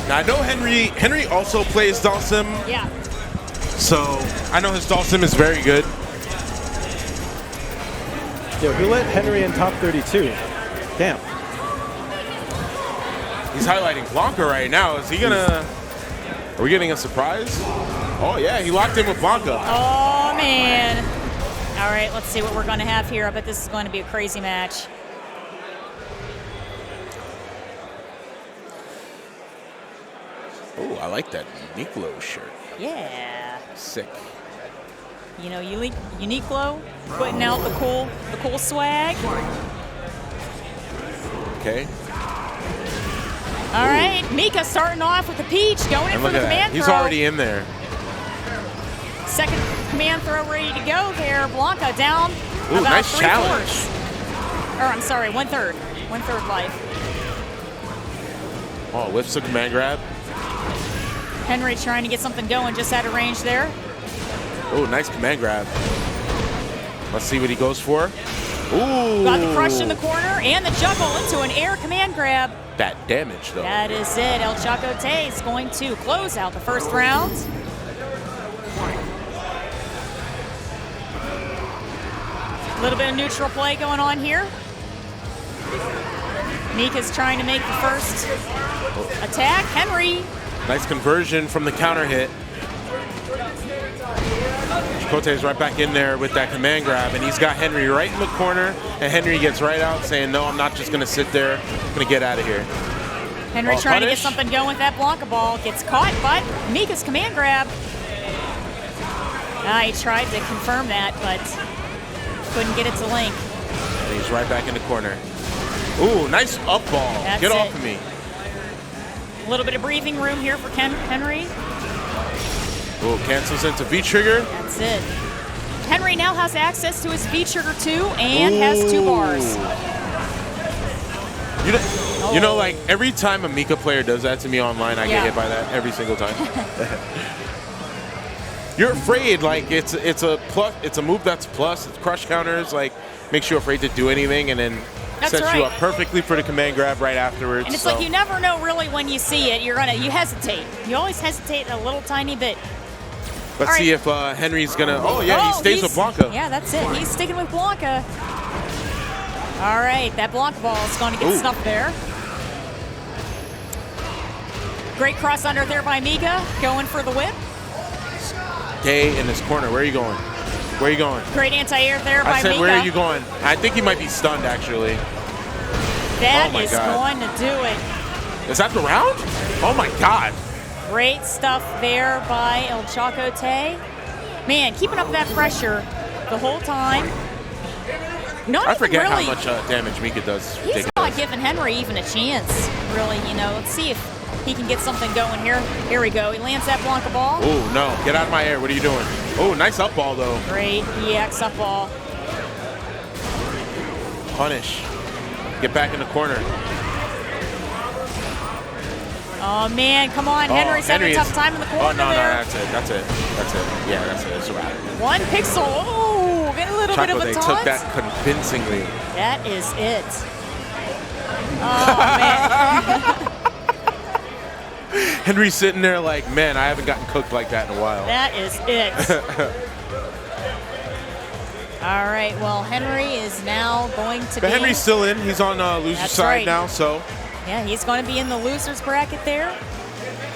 Now, I know Henry also plays danslip. Yeah. So I know his danslip is very good. Yo, who let Henry in top 32? Damn. He's highlighting Blanca right now. Is he gonna? Are we getting a surprise? Oh yeah, he locked in with Blanca. Oh man. All right, let's see what we're going to have here. I bet this is going to be a crazy match. Oh, I like that Uniqlo shirt. Yeah. Sick. You know, Uniqlo putting out the cool swag. Okay. All right, Mika starting off with the peach, going in for the command throw. He's already in there. Second command throw ready to go there. Blanca down Ooh, about nice challenge. 3/4. Or I'm sorry, 1/3. 1/3 life. Oh, whips the command grab. Henry trying to get something going just out of range there. Oh, nice command grab. Let's see what he goes for. Ooh. Got the crush in the corner and the juggle into an air command grab. That damage, though. That is it. ElChakotay is going to close out the first round. A little bit of neutral play going on here. Mika's trying to make the first attack. Henry. Nice conversion from the counter hit. Chakotay's right back in there with that command grab, and he's got Henry right in the corner, and Henry gets right out saying, no, I'm not just going to sit there. I'm going to get out of here. Henry trying to get something going with that Blanca ball. Gets caught by Mika's command grab. He tried to confirm that, but couldn't get it to link. And he's right back in the corner. Ooh, nice up ball. That's Get off it. of me. A little bit of breathing room here for Henry. Ooh, cancels into V-trigger. That's it. Henry now has access to his V-trigger too and has 2 bars. You know, like every time a Mika player does that to me online, I get hit by that every single time. You're afraid, like it's a move that's plus. It's crush counters, like makes you afraid to do anything, and then sets you up perfectly for the command grab right afterwards. And it's like you never know really when you see it. You hesitate. You always hesitate a little tiny bit. Let's see if Henry's gonna. Oh yeah, he stays with Blanca. Yeah, that's it. He's sticking with Blanca. All right, that Blanca ball is going to get snuffed there. Great cross under there by Mika, going for the whip. Day in his corner. Where are you going? Where are you going? Great anti-air there by Mika. Where are you going? I think he might be stunned, actually. That is going to do it. Is that the round? Oh, my God. Great stuff there by ElChakotay. Man, keeping up that pressure the whole time. I forget how much damage Mika does. He's not giving Henry even a chance, really. You know, let's see if he can get something going here. Here we go. He lands that Blanca ball. Oh, no. Get out of my air. What are you doing? Oh, nice up ball, though. Great EX up ball. Punish. Get back in the corner. Oh, man. Come on. Henry's having a tough time in the corner there. No, that's it. That's it. That's it. Yeah, that's it. It's a wrap. 1 pixel. Oh, get a little bit of a taunt. They took that convincingly. That is it. Oh, man. Henry's sitting there like, man, I haven't gotten cooked like that in a while. That is it. All right, well, Henry is now going to be... But Henry's still in. He's on loser's side now, so... Yeah, he's going to be in the loser's bracket there.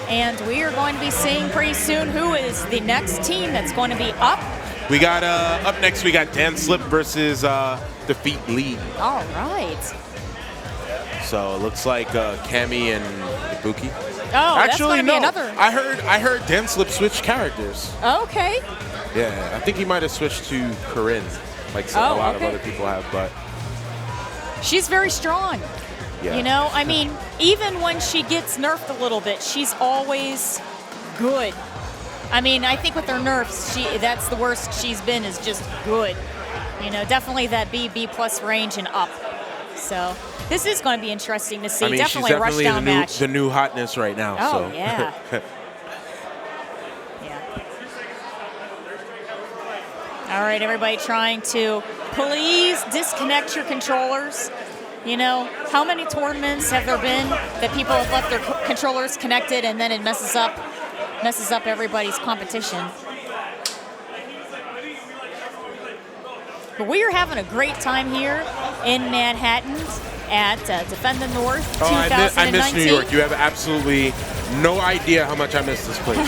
And we are going to be seeing pretty soon who is the next team that's going to be up. We got, up next, we got danslip versus DaFeetLee. All right. So it looks like Cammy and Ibuki. Oh, actually, no. Another. I heard danslip switch characters. Okay. Yeah, I think he might have switched to Corinne, like a lot of other people have, but... She's very strong. Yeah. You know, I mean, even when she gets nerfed a little bit, she's always good. I mean, I think with her nerfs, that's the worst she's been, is just good. You know, definitely that B+ range and up. So this is going to be interesting to see. I mean, definitely a rushdown match. The new hotness right now. Oh, so. yeah. All right, everybody trying to please disconnect your controllers. You know, how many tournaments have there been that people have left their controllers connected and then it messes up everybody's competition? But we are having a great time here in Manhattan at Defend the North 2019. I miss New York. You have absolutely no idea how much I miss this place.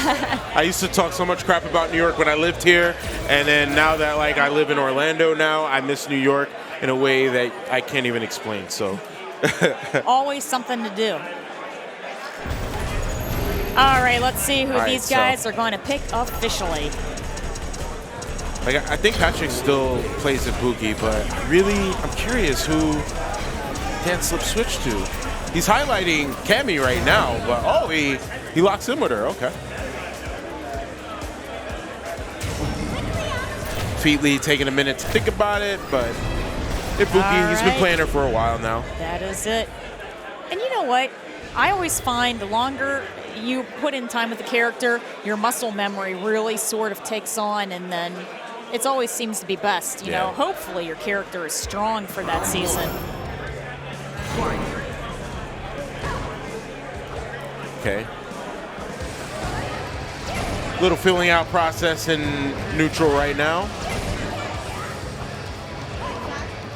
I used to talk so much crap about New York when I lived here, and then now that like I live in Orlando now, I miss New York in a way that I can't even explain. So always something to do. All right, let's see who these guys are going to pick officially. Like I think Patrick still plays Ibuki, but really I'm curious who danslip switched to. He's highlighting Cammy right now, but oh, he locks in with her. Okay. DaFeetLee taking a minute to think about it, but Ibuki, he's been playing her for a while now. That is it. And you know what? I always find the longer you put in time with the character, your muscle memory really sort of takes on, and then it always seems to be best. You know, hopefully your character is strong for that season. Okay. Little filling out process in neutral right now.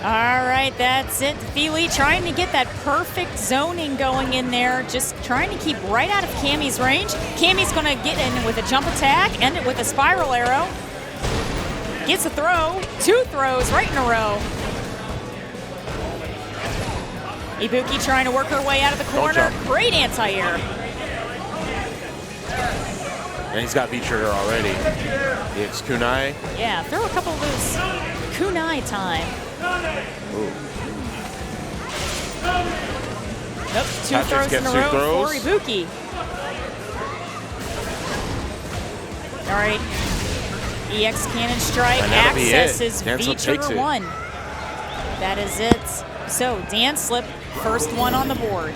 All right, that's it. DaFeetLee trying to get that perfect zoning going in there, just trying to keep right out of Cammy's range. Cammy's going to get in with a jump attack, end it with a spiral arrow. Gets a throw, 2 throws right in a row. Ibuki trying to work her way out of the corner. Great anti-air. And he's got V-trigger already. The EQNX. Yeah, throw a couple of those kunai time. Ooh. Nope, 2 throws in a row for Ibuki. All right. EX Cannon Strike accesses V-trigger 1. That is it. So danslip, first one on the board.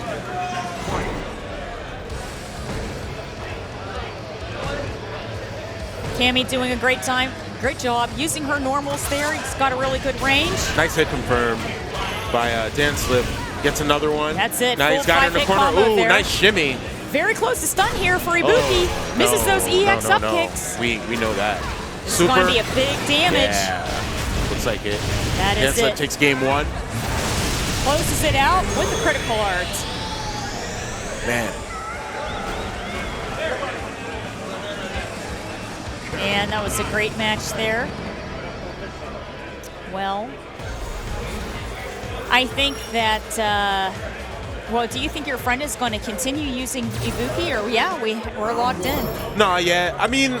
Cammy doing a great job using her normals there. He's got a really good range. Nice hit confirmed by danslip. Gets another one. That's it. Now he's got her in the corner. Ooh, nice shimmy. Very close to stun here for Ibuki. Misses those EX up kicks. We know that. This is going to be a big damage. Yeah, looks like it. That is it. danslip takes game 1. Closes it out with the critical art. Man. And that was a great match there. Well, I think that, well, do you think your friend is going to continue using Ibuki, or we're locked in? No, yeah. I mean,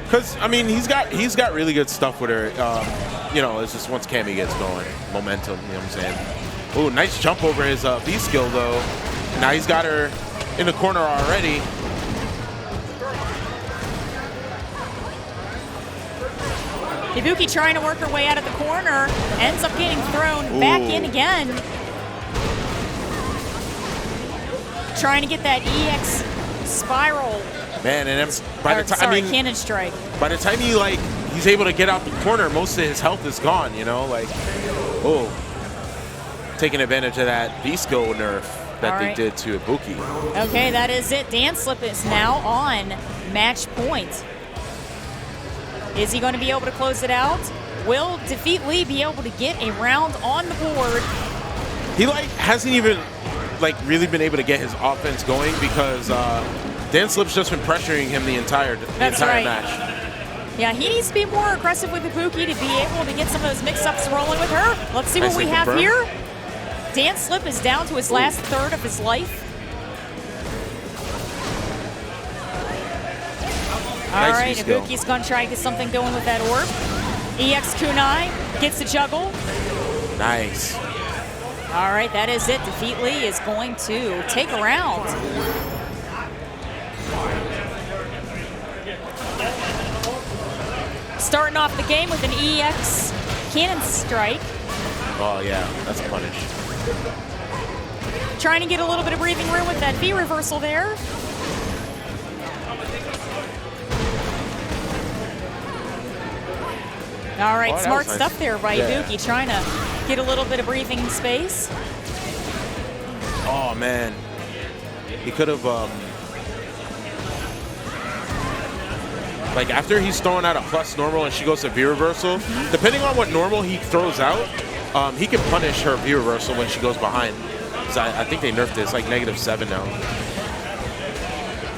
because he's got really good stuff with her. You know, it's just once Cammy gets going, momentum. You know what I'm saying? Ooh, nice jump over his B skill though. Now he's got her in the corner already. Ibuki trying to work her way out of the corner, ends up getting thrown back in again. Trying to get that EX spiral. Man, and by the time Cannon Strike. By the time he's able to get out the corner, most of his health is gone. You know, taking advantage of that V skill nerf that they did to Ibuki. Okay, that is it. danslip is now on match point. Is he going to be able to close it out? Will DaFeetLee be able to get a round on the board? He hasn't even really been able to get his offense going because danslip's just been pressuring him the entire match. Yeah, he needs to be more aggressive with Ibuki to be able to get some of those mix-ups rolling with her. Let's see what we have here. danslip is down to his last third of his life. All right, Ibuki's going to try to get something going with that orb. EX kunai gets the juggle. Nice. All right, that is it. DaFeetLee is going to take a round. Starting off the game with an EX Cannon Strike. Oh, yeah, that's a punish. Trying to get a little bit of breathing room with that V reversal there. All right, smart stuff there by Ibuki, trying to get a little bit of breathing space. Oh, man. He could have, like, after he's throwing out a plus normal and she goes to V-reversal, depending on what normal he throws out, he can punish her V-reversal when she goes behind. So I think they nerfed it. It's like -7 now.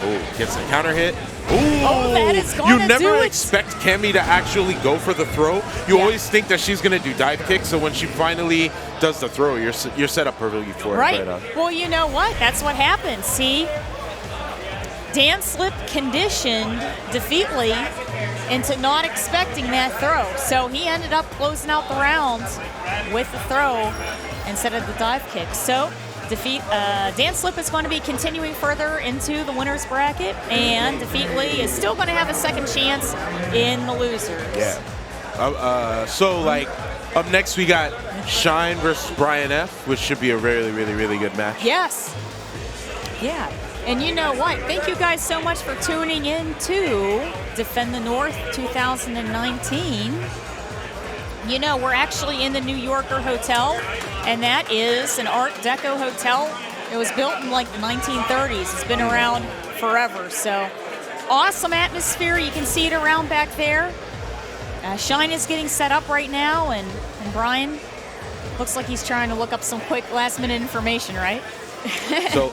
Oh, gets a counter hit. Ooh, that is gonna you do never it. expect Cammy to actually go for the throw. You always think that she's gonna do dive kick. So when she finally does the throw, you're set up perfectly for it. Right. But, well, you know what? That's what happened. See, danslip conditioned DaFeetLee into not expecting that throw. So he ended up closing out the round with the throw instead of the dive kick. So danslip is going to be continuing further into the winner's bracket, and DaFeetLee is still going to have a second chance in the losers. Yeah. So, like, up next we got Shine versus Brian F., which should be a really, really, really good match. Yes. Yeah. And you know what? Thank you guys so much for tuning in to Defend the North 2019. You know, we're actually in the New Yorker Hotel, and that is an Art Deco hotel. It was built in like the 1930s. It's been around forever. So awesome atmosphere. You can see it around back there. Shine is getting set up right now, and Brian looks like he's trying to look up some quick last-minute information, right?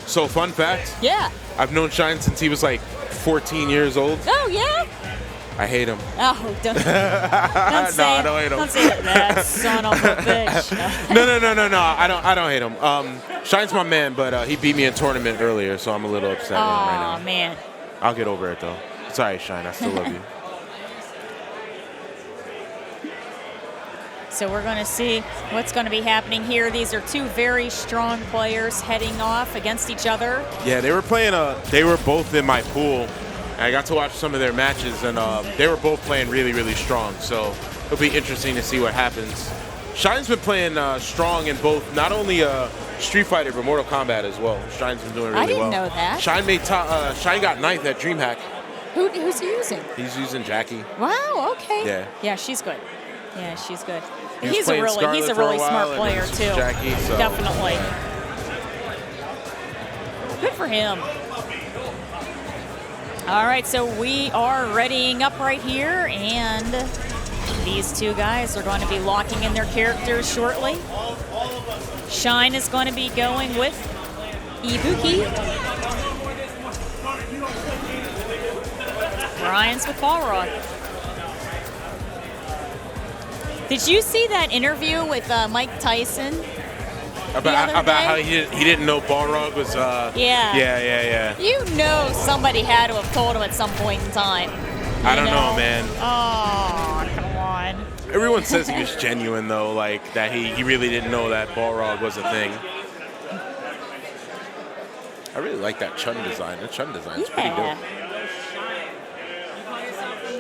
So fun fact. Yeah. I've known Shine since he was like 14 years old. Oh, yeah? I hate him. Oh, don't say I don't hate him. Don't say that, son of a bitch. No. I don't hate him. Shine's my man, but he beat me in tournament earlier, so I'm a little upset with him right now. Oh, man. I'll get over it, though. Sorry, Shine. I still love you. So we're going to see what's going to be happening here. These are two very strong players heading off against each other. Yeah, they were playing. They were both in my pool. And I got to watch some of their matches, and they were both playing really, really strong. So it'll be interesting to see what happens. Shine's been playing strong in both, not only Street Fighter, but Mortal Kombat as well. Shine's been doing really well. I didn't know that. Shine got 9th at DreamHack. Who's he using? He's using Jackie. Wow, okay. Yeah. Yeah, she's good. Yeah, she's good. He's a really smart player, too. Jackie, so. Definitely. Good for him. All right, so we are readying up right here, and these two guys are going to be locking in their characters shortly. Shine is going to be going with Ibuki. Brian's with Balrog. Did you see that interview with Mike Tyson? About how he didn't know Balrog was. Yeah. You know somebody had to have told him at some point in time. I don't know, man. Oh, come on. Everyone says he was genuine, though, like that he really didn't know that Balrog was a thing. I really like that Chun design. The Chun design's pretty dope.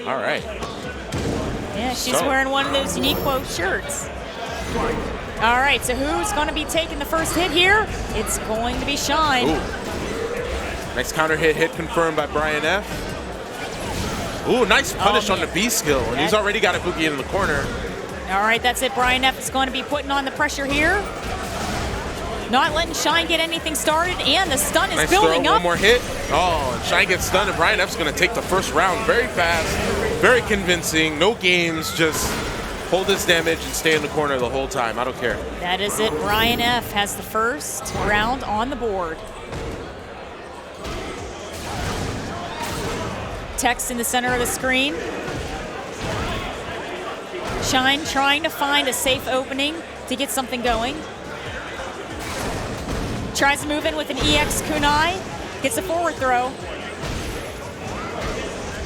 All right. Yeah, she's wearing one of those unique quote shirts. All right, so who's going to be taking the first hit here? It's going to be Shine. Ooh. Next counter hit confirmed by Brian F. Ooh, nice punish on the B skill, and he's already got Ibuki in the corner. All right, that's it. Brian F is going to be putting on the pressure here. Not letting Shine get anything started, and the stun is building up. One more hit. Oh, and Shine gets stunned, and Brian F's going to take the first round very fast, very convincing. No games, just hold his damage and stay in the corner the whole time. I don't care. That is it. Brian F has the first round on the board. Text in the center of the screen. Shine trying to find a safe opening to get something going. Tries to move in with an EX kunai. Gets a forward throw.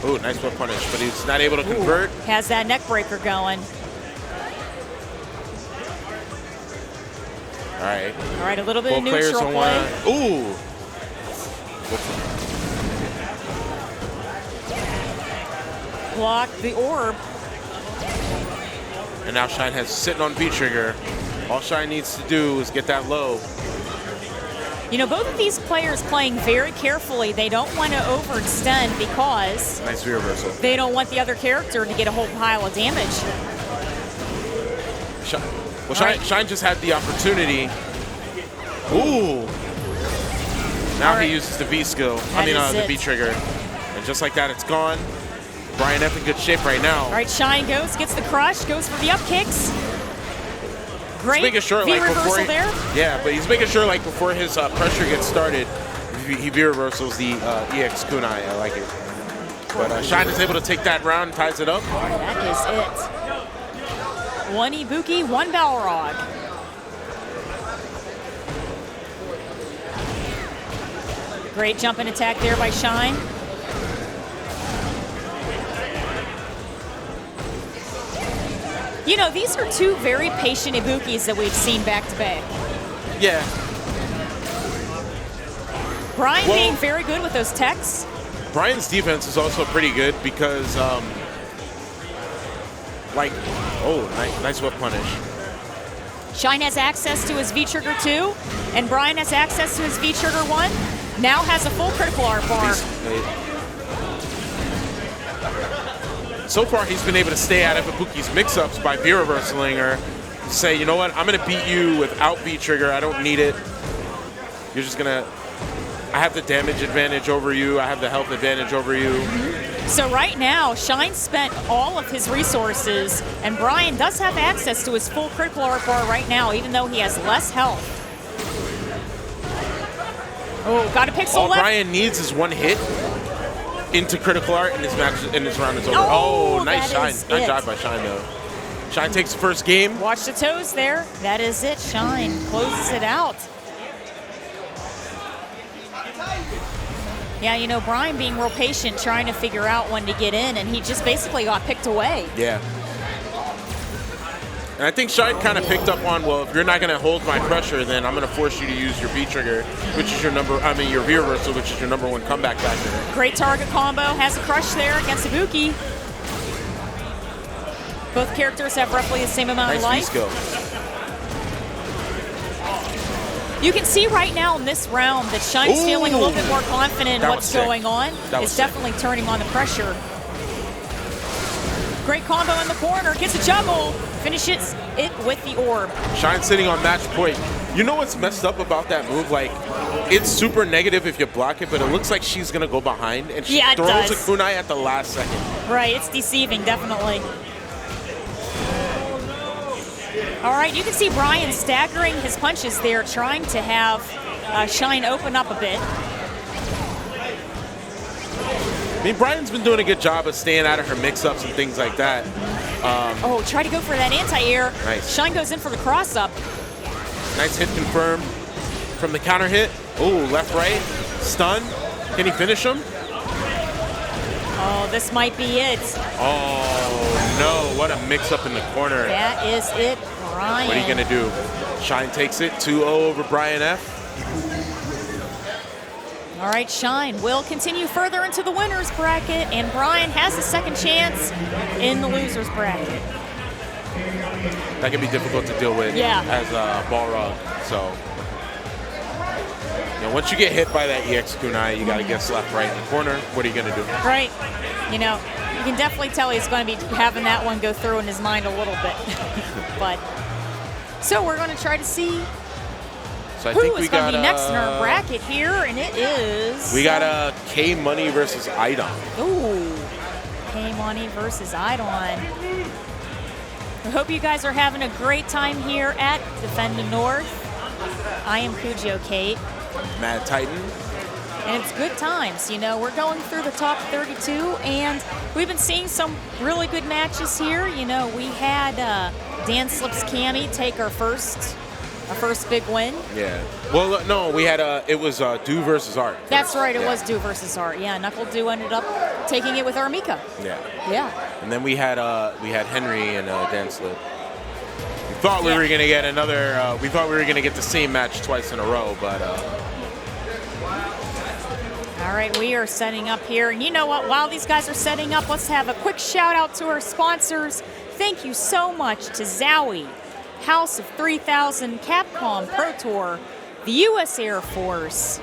Ooh, nice one punish, but he's not able to convert. Has that neck breaker going. All right. All right, a little bit of neutral play. Ooh. Block the orb. And now Shine has sitting on B trigger. All Shine needs to do is get that low. You know, both of these players playing very carefully. They don't want to overextend because nice reversal. They don't want the other character to get a whole pile of damage. Shine just had the opportunity. Ooh. Now he uses the V skill. The V trigger. And just like that, it's gone. Brian F in good shape right now. All right, Shine gets the crush, goes for the up kicks. Great making sure, V like, reversal there. Yeah, but he's making sure, like, before his pressure gets started, he V reversals the EX kunai. I like it. But Shine is able to take that round and ties it up. That is it. 1 Ibuki, 1 Balrog. Great jumping attack there by Shine. You know, these are two very patient Ibukis that we've seen back to back. Yeah. Brian being very good with those techs. Brian's defense is also pretty good because, nice whip punish. Shine has access to his V-Trigger 2, and Brian has access to his V-Trigger 1. Now has a full critical art bar. So far, he's been able to stay out of Ibuki's mix-ups by V-reversaling her. Say, you know what, I'm going to beat you without V-Trigger. I don't need it. You're just going to... I have the damage advantage over you. I have the health advantage over you. So right now, Shine spent all of his resources, and Brian does have access to his full critical art bar right now, even though he has less health. Oh, got a pixel All left. Brian needs is one hit into critical art, and his round is over. Oh, nice Shine. Nice job by Shine, though. Shine takes the first game. Watch the toes there. That is it. Shine closes it out. Yeah, you know, Brian being real patient, trying to figure out when to get in, and he just basically got picked away. Yeah. And I think Shine kind of picked up on, well, if you're not going to hold my pressure, then I'm going to force you to use your V-Trigger, which is your your V-Reversal, which is your #1 comeback factor. Great target combo. Has a crush there against Ibuki. Both characters have roughly the same amount of life. Nice V-skill. You can see right now in this round that Shine's feeling a little bit more confident in what's going on. It's definitely turning on the pressure. Great combo in the corner, gets a juggle, finishes it with the orb. Shine sitting on match point. You know what's messed up about that move? Like, it's super negative if you block it, but it looks like she's gonna go behind, and she throws a kunai at the last second. Right, it's deceiving, definitely. All right, you can see Brian staggering his punches there, trying to have Shine open up a bit. I mean, Brian's been doing a good job of staying out of her mix-ups and things like that. Try to go for that anti-air. Nice. Shine goes in for the cross-up. Nice hit confirmed from the counter hit. Oh, left, right, stun. Can he finish him? Oh, this might be it. Oh, no, what a mix-up in the corner. That is it, Brian. What are you going to do? Shine takes it 2-0 over Brian F. All right, Shine will continue further into the winner's bracket, and Brian has a second chance in the loser's bracket. That can be difficult to deal with as a Balrog. So, you know, once you get hit by that EX kunai, you got to guess left, right in the corner. What are you going to do? Right. You know, you can definitely tell he's going to be having that one go through in his mind a little bit. But so we're going to try to see so I who think is going to be next in our bracket here, and it is... We got K Money versus iDom. Ooh, K Money versus iDom. I hope you guys are having a great time here at Defend the North. I am Kujo Kate. Mad Titan. And it's good times. You know, we're going through the top 32, and we've been seeing some really good matches here. You know, we had danslip's Cammy take our first big win. Yeah. Well, no, we had it was Do versus Art. That's right, it was Do versus Art. Yeah, NuckleDuDang ended up taking it with Armika. Yeah. Yeah. And then we had Henry and danslip. We thought we were gonna get another. We thought we were gonna get the same match twice in a row, but. All right, we are setting up here, and you know what? While these guys are setting up, let's have a quick shout out to our sponsors. Thank you so much to Zowie, House of 3000, Capcom Pro Tour, the U.S. Air Force,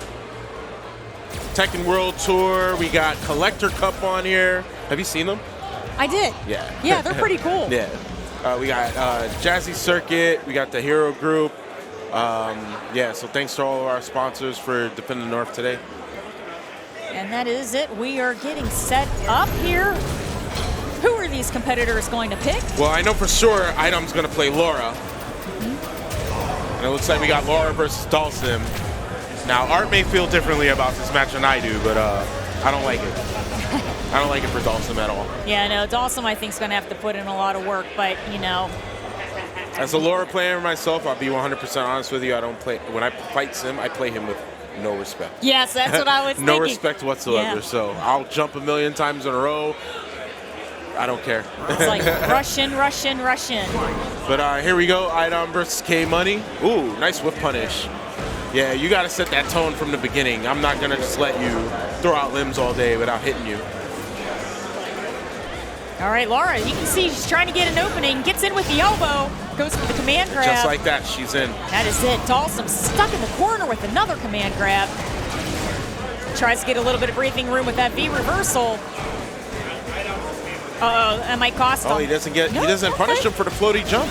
Tekken World Tour. We got Collector Cup on here. Have you seen them? I did. Yeah. Yeah, they're pretty cool. Yeah. We got Jazzy Circuit. We got the Hero Group. Yeah, so thanks to all of our sponsors for defending North today. And that is it. We are getting set up here. Who are these competitors going to pick? Well, I know for sure iDom's going to play Laura. And it looks like we got Laura versus DaFeetLee. Now, Art may feel differently about this match than I do, but I don't like it. I don't like it for DaFeetLee at all. Yeah, no, DaFeetLee I think is going to have to put in a lot of work, but, you know. As a Laura player myself, I'll be 100% honest with you. I don't play, when I fight Sim, I play him with no respect. Yes, that's what I was no thinking. respect whatsoever. Yeah. So I'll jump a million times in a row. I don't care. It's like rush in, rush in, rush in. But here we go, iDom versus K-Money. Ooh, nice whip punish. Yeah, you got to set that tone from the beginning. I'm not going to just let you throw out limbs all day without hitting you. All right, Laura, you can see she's trying to get an opening, gets in with the elbow, goes for the command grab. Just like that, she's in. That is it. DaFeetLee stuck in the corner with another command grab. Tries to get a little bit of breathing room with that V reversal. Uh-oh, that might cost him. Oh, he doesn't punish him for the floaty jump.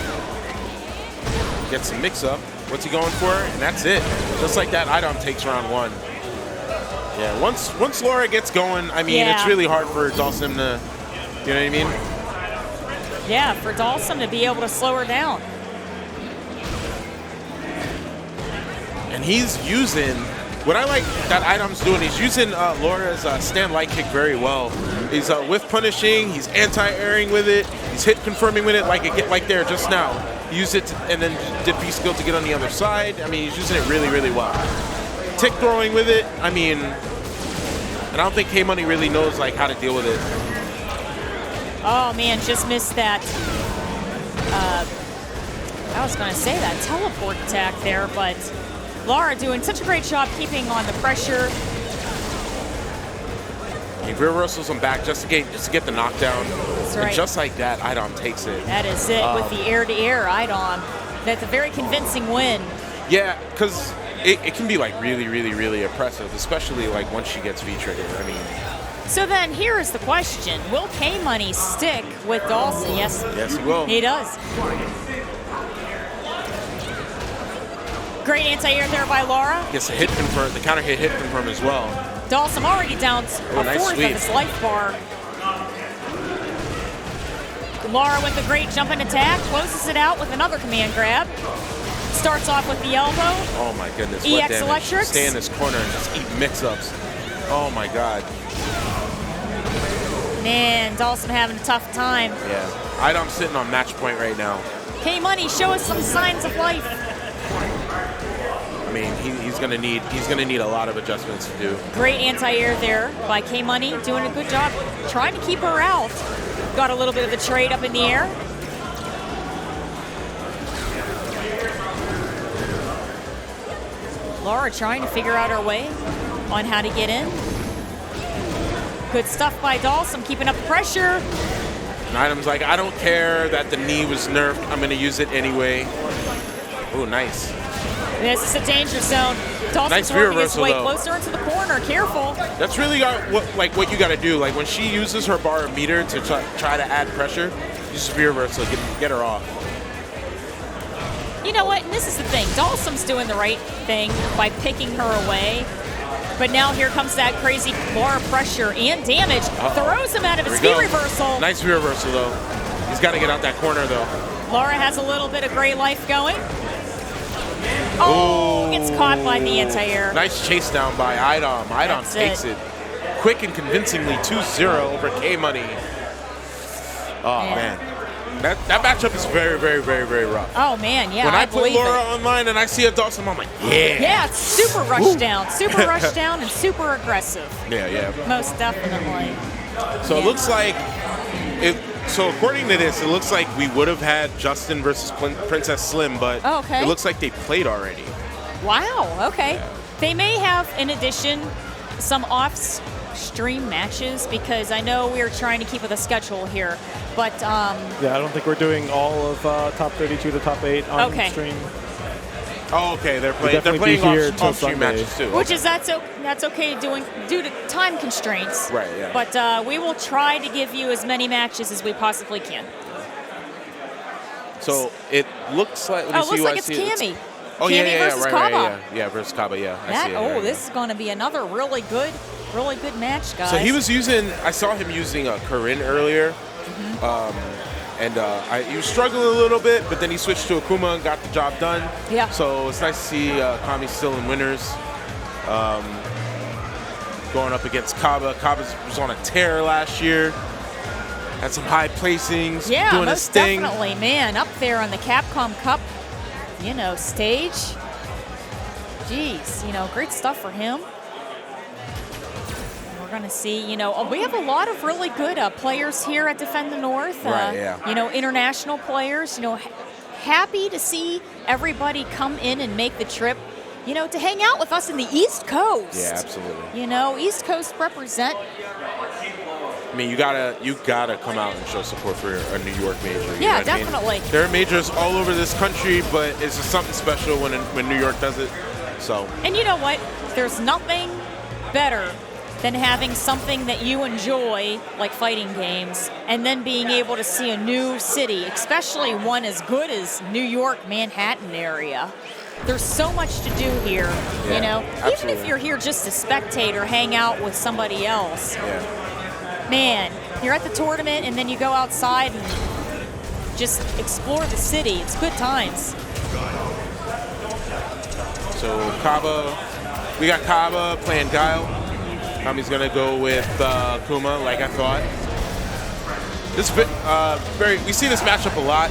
Gets some mix up. What's he going for? And that's it. Just like that, iDom takes round one. Yeah, once Laura gets going, I mean, it's really hard for DaFeetLee to, you know what I mean? Yeah, for DaFeetLee to be able to slow her down. And he's using, what I like that iDom's doing, he's using Laura's stand light kick very well. He's whiff punishing, he's anti-airing with it, he's hit confirming with it like there just now. He used it and then did B-skill to get on the other side. I mean, he's using it really, really well. Tick throwing with it, I mean, and I don't think K-Money really knows like how to deal with it. Oh man, just missed that. I was going to say that teleport attack there, but Laura doing such a great job keeping on the pressure. He reversals him back just to get the knockdown. That's right. And just like that, iDom takes it. That is it with the air-to-air iDom. That's a very convincing win. Yeah, because it can be like really, really, really impressive, especially like once she gets V-triggered. I mean. So then here is the question. Will K-Money stick with DaFeetLee? Yes. Yes, he will. He does. Great anti-air there by Laura. Gets a hit confirm, the counter hit confirm as well. DaFeetLee already down a fourth of his life bar. Laura with a great jumping attack, closes it out with another command grab. Starts off with the elbow. Oh my goodness, EX what damage. Electrics. Stay in this corner and just eat mix-ups. Oh my God. Man, DaFeetLee having a tough time. Yeah, iDom's sitting on match point right now. K-Money, show us some signs of life. I mean, he's gonna need a lot of adjustments to do. Great anti-air there by K-Money, doing a good job trying to keep her out. Got a little bit of a trade up in the air. Laura trying to figure out her way on how to get in. Good stuff by DaFeetLee, keeping up the pressure. And iDom's like, I don't care that the knee was nerfed. I'm gonna use it anyway. Oh, nice. This is a danger zone. DaFeetlee's nice working his way though. closer into the corner. Careful. That's really what you got to do. Like when she uses her bar meter to try to add pressure, use V reversal, get her off. You know what? And this is the thing. DaFeetlee's doing the right thing by picking her away. But now here comes that crazy Laura pressure and damage. Throws him out of his V reversal. Nice V reversal though. He's got to get out that corner though. Laura has a little bit of gray life going. Oh, gets caught by the anti-air. Nice chase down by iDom. iDom takes it. Quick and convincingly 2-0 over K-Money. Oh, man. That matchup is very, very, very, very rough. Oh, man, yeah, When I play Laura it. online and I see a DaFeetlee, I'm like, yeah. Yeah, it's super rush down. Super rush down and super aggressive. Yeah, yeah. Most definitely. So it looks like, so according to this, it looks like we would have had Justin versus Princess Slim, but it looks like they played already. Wow, okay. Yeah. They may have, in addition, some off-stream matches because I know we're trying to keep with a schedule here, but... yeah, I don't think we're doing all of top 32 to top 8 on stream. Oh, okay. They're playing off-stream matches too. Which is that's okay due to time constraints. Right. Yeah. But we will try to give you as many matches as we possibly can. So it looks like. It looks like it's Cammy. Oh, Cammy versus Caba. Yeah, versus Caba, yeah. I That, see it, oh, right, this is going to be another really good match, guys. So he was using, I saw him using Corinne earlier. He was struggling a little bit, but then he switched to Akuma and got the job done. Yeah. So it's nice to see Kami still in winners. Going up against Caba. Caba was on a tear last year. Had some high placings. Yeah, doing most his thing. definitely, man. Up there on the Capcom Cup, stage. Jeez, great stuff for him. We're going to see, we have a lot of really good players here at Defend the North. Right, yeah. International players. Happy to see everybody come in and make the trip, to hang out with us in the East Coast. Yeah, absolutely. East Coast represent. I mean, you gotta come out and show support for a New York major. Yeah, definitely. There are majors all over this country, but it's just something special when New York does it. So. And you know what? There's nothing better than having something that you enjoy, like fighting games, and then being able to see a new city, especially one as good as New York, Manhattan area. There's so much to do here, absolutely. Even if you're here just to spectate or hang out with somebody else. Yeah. Man, you're at the tournament and then you go outside and just explore the city. It's good times. So Caba, we got Caba playing Guile. Kami's gonna go with Kuma, like I thought. This we see this matchup a lot,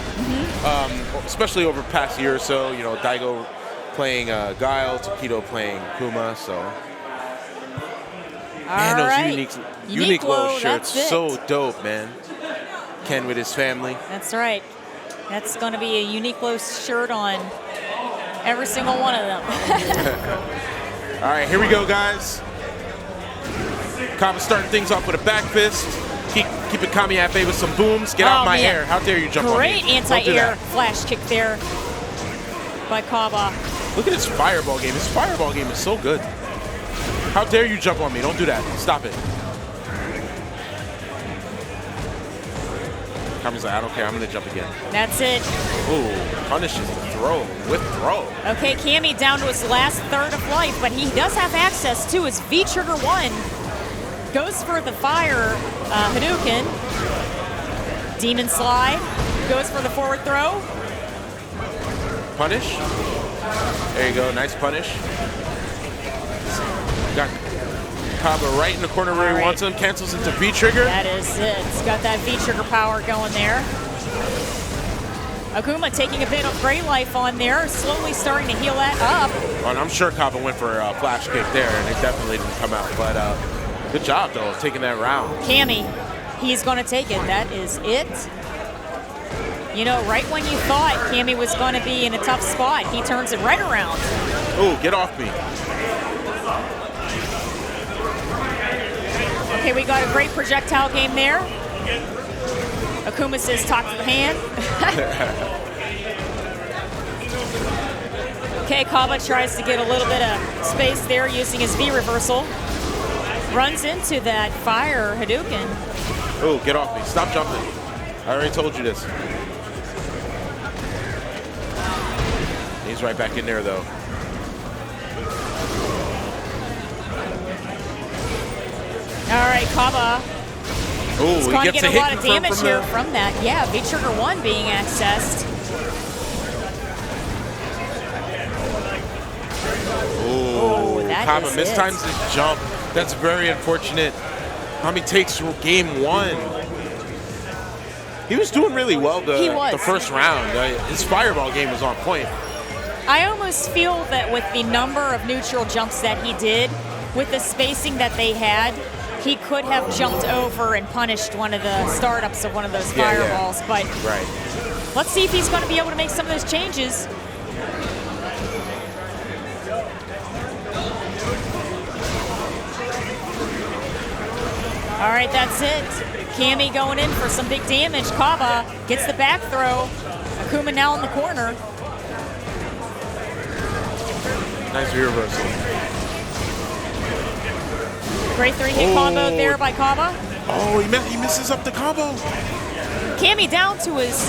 especially over the past year or so. Daigo playing Guile, Takedo playing Kuma. So, man, those unique low shirts, so dope, man. Ken with his family. That's right. That's going to be a unique low shirt on every single one of them. All right, here we go, guys. Caba starting things off with a back fist. Keeping Kami at bay with some booms. Get out my air. How dare you jump on me. Great anti-air flash kick there by Caba. Look at his fireball game. His fireball game is so good. How dare you jump on me. Don't do that. Stop it. Kami's like, I don't care. I'm going to jump again. That's it. Ooh, punishes the throw with throw. Okay, Cammy down to his last third of life, but he does have access to his V-Trigger 1. Goes for the fire Hadouken. Demon Slide. Goes for the forward throw. Punish. There you go. Nice punish. Got Caba right in the corner where he wants him. Cancels into V-Trigger. That is it. It's got that V-Trigger power going there. Akuma taking a bit of Great Life on there. Slowly starting to heal that up. And I'm sure Caba went for a flash kick there, and it definitely didn't come out. But good job, though, taking that round. Cammy, he's going to take it. That is it. Right when you thought Cammy was going to be in a tough spot, he turns it right around. Ooh, get off me. Okay, we got a great projectile game there. Akuma says, talk to the hand. Okay, Caba tries to get a little bit of space there using his V reversal. Runs into that fire Hadouken. Oh, get off me. Stop jumping. I already told you this. He's right back in there, though. All right, Caba. Oh, he's going to get a lot of damage here from that. Yeah, V-Trigger 1 being accessed. Oh, that is mistimes his jump. That's very unfortunate. Kami takes game 1. He was doing really well the first round. His fireball game was on point. I almost feel that with the number of neutral jumps that he did, with the spacing that they had, he could have jumped over and punished one of the startups of one of those fireballs. But let's see if he's going to be able to make some of those changes. All right, that's it. Cammy going in for some big damage. Caba gets the back throw. Akuma now in the corner. Nice reversal. Great three-hit combo there by Caba. Oh, he misses up the combo. Cammy down to his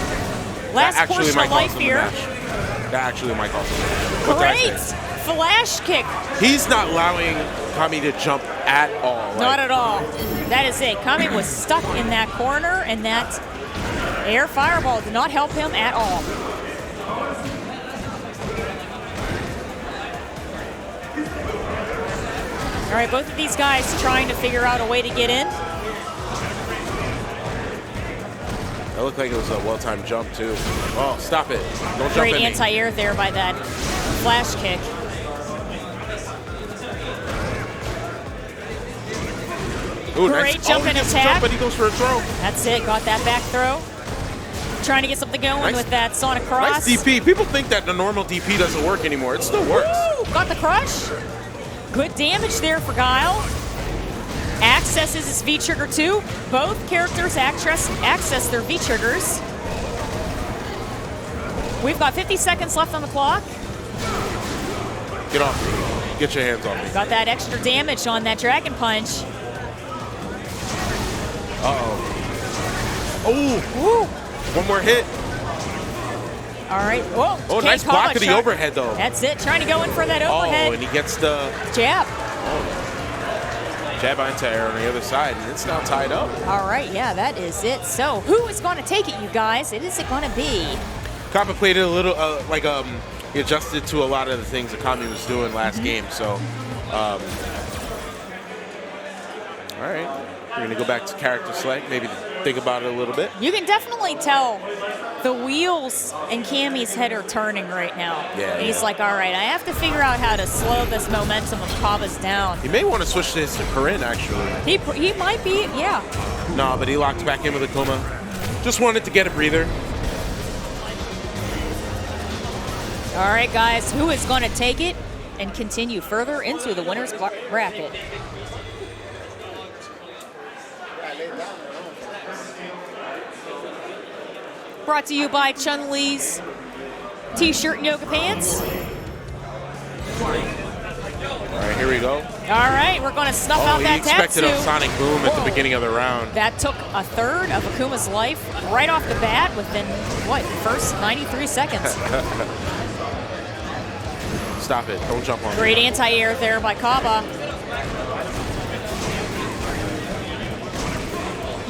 last portion of life here. That actually might cost him. What did I Great say? flash kick. He's not allowing Kami to jump at all. Not at all. That is it. Kami was stuck in that corner, and that air fireball did not help him at all. All right, both of these guys trying to figure out a way to get in. That looked like it was a well-timed jump, too. Oh, stop it. Don't jump Great at me. anti-air there by that flash kick. Ooh, Great nice. jump He and gets a attack. jump, but he goes for a throw. That's it. Got that back throw. Trying to get something going Nice. with that Sonic Cross. Nice DP. People think that the normal DP doesn't work anymore. It still works. Woo! Got the crush. Good damage there for Guile. Accesses his V-trigger too. Both characters access their V-triggers. We've got 50 seconds left on the clock. Get off me. Get your hands off me. Got that extra damage on that Dragon Punch. Uh-oh. Oh, Woo! one more hit. All right. Whoa. Oh, Okay, nice block Caba of the shot. overhead, though. That's it. Trying to go in for that Oh, overhead and he gets the jab. jab into air on the other side, and it's now tied up. All right. Yeah, that is it. So who is going to take it, you guys? It is it going to be? Caba played it a little, he adjusted to a lot of the things that Kami was doing last game, so, all right. We're going to go back to character select, maybe think about it a little bit. You can definitely tell the wheels in Cammy's head are turning right now. Yeah, He's yeah. like, all right, I have to figure out how to slow this momentum of Caba's down. He may want to switch this to Corinne, actually. He might be, yeah. No, but he locked back in with Akuma. Just wanted to get a breather. All right, guys, who is going to take it and continue further into the winner's bracket? Brought to you by Chun-Li's t-shirt and yoga pants. All right, here we go. All right, we're going to snuff out He that expected tattoo. a sonic boom at the Whoa. beginning of the round. That took a third of Akuma's life right off the bat within, what, the first 93 seconds. Stop it. Don't jump on me. Great anti-air there by Caba.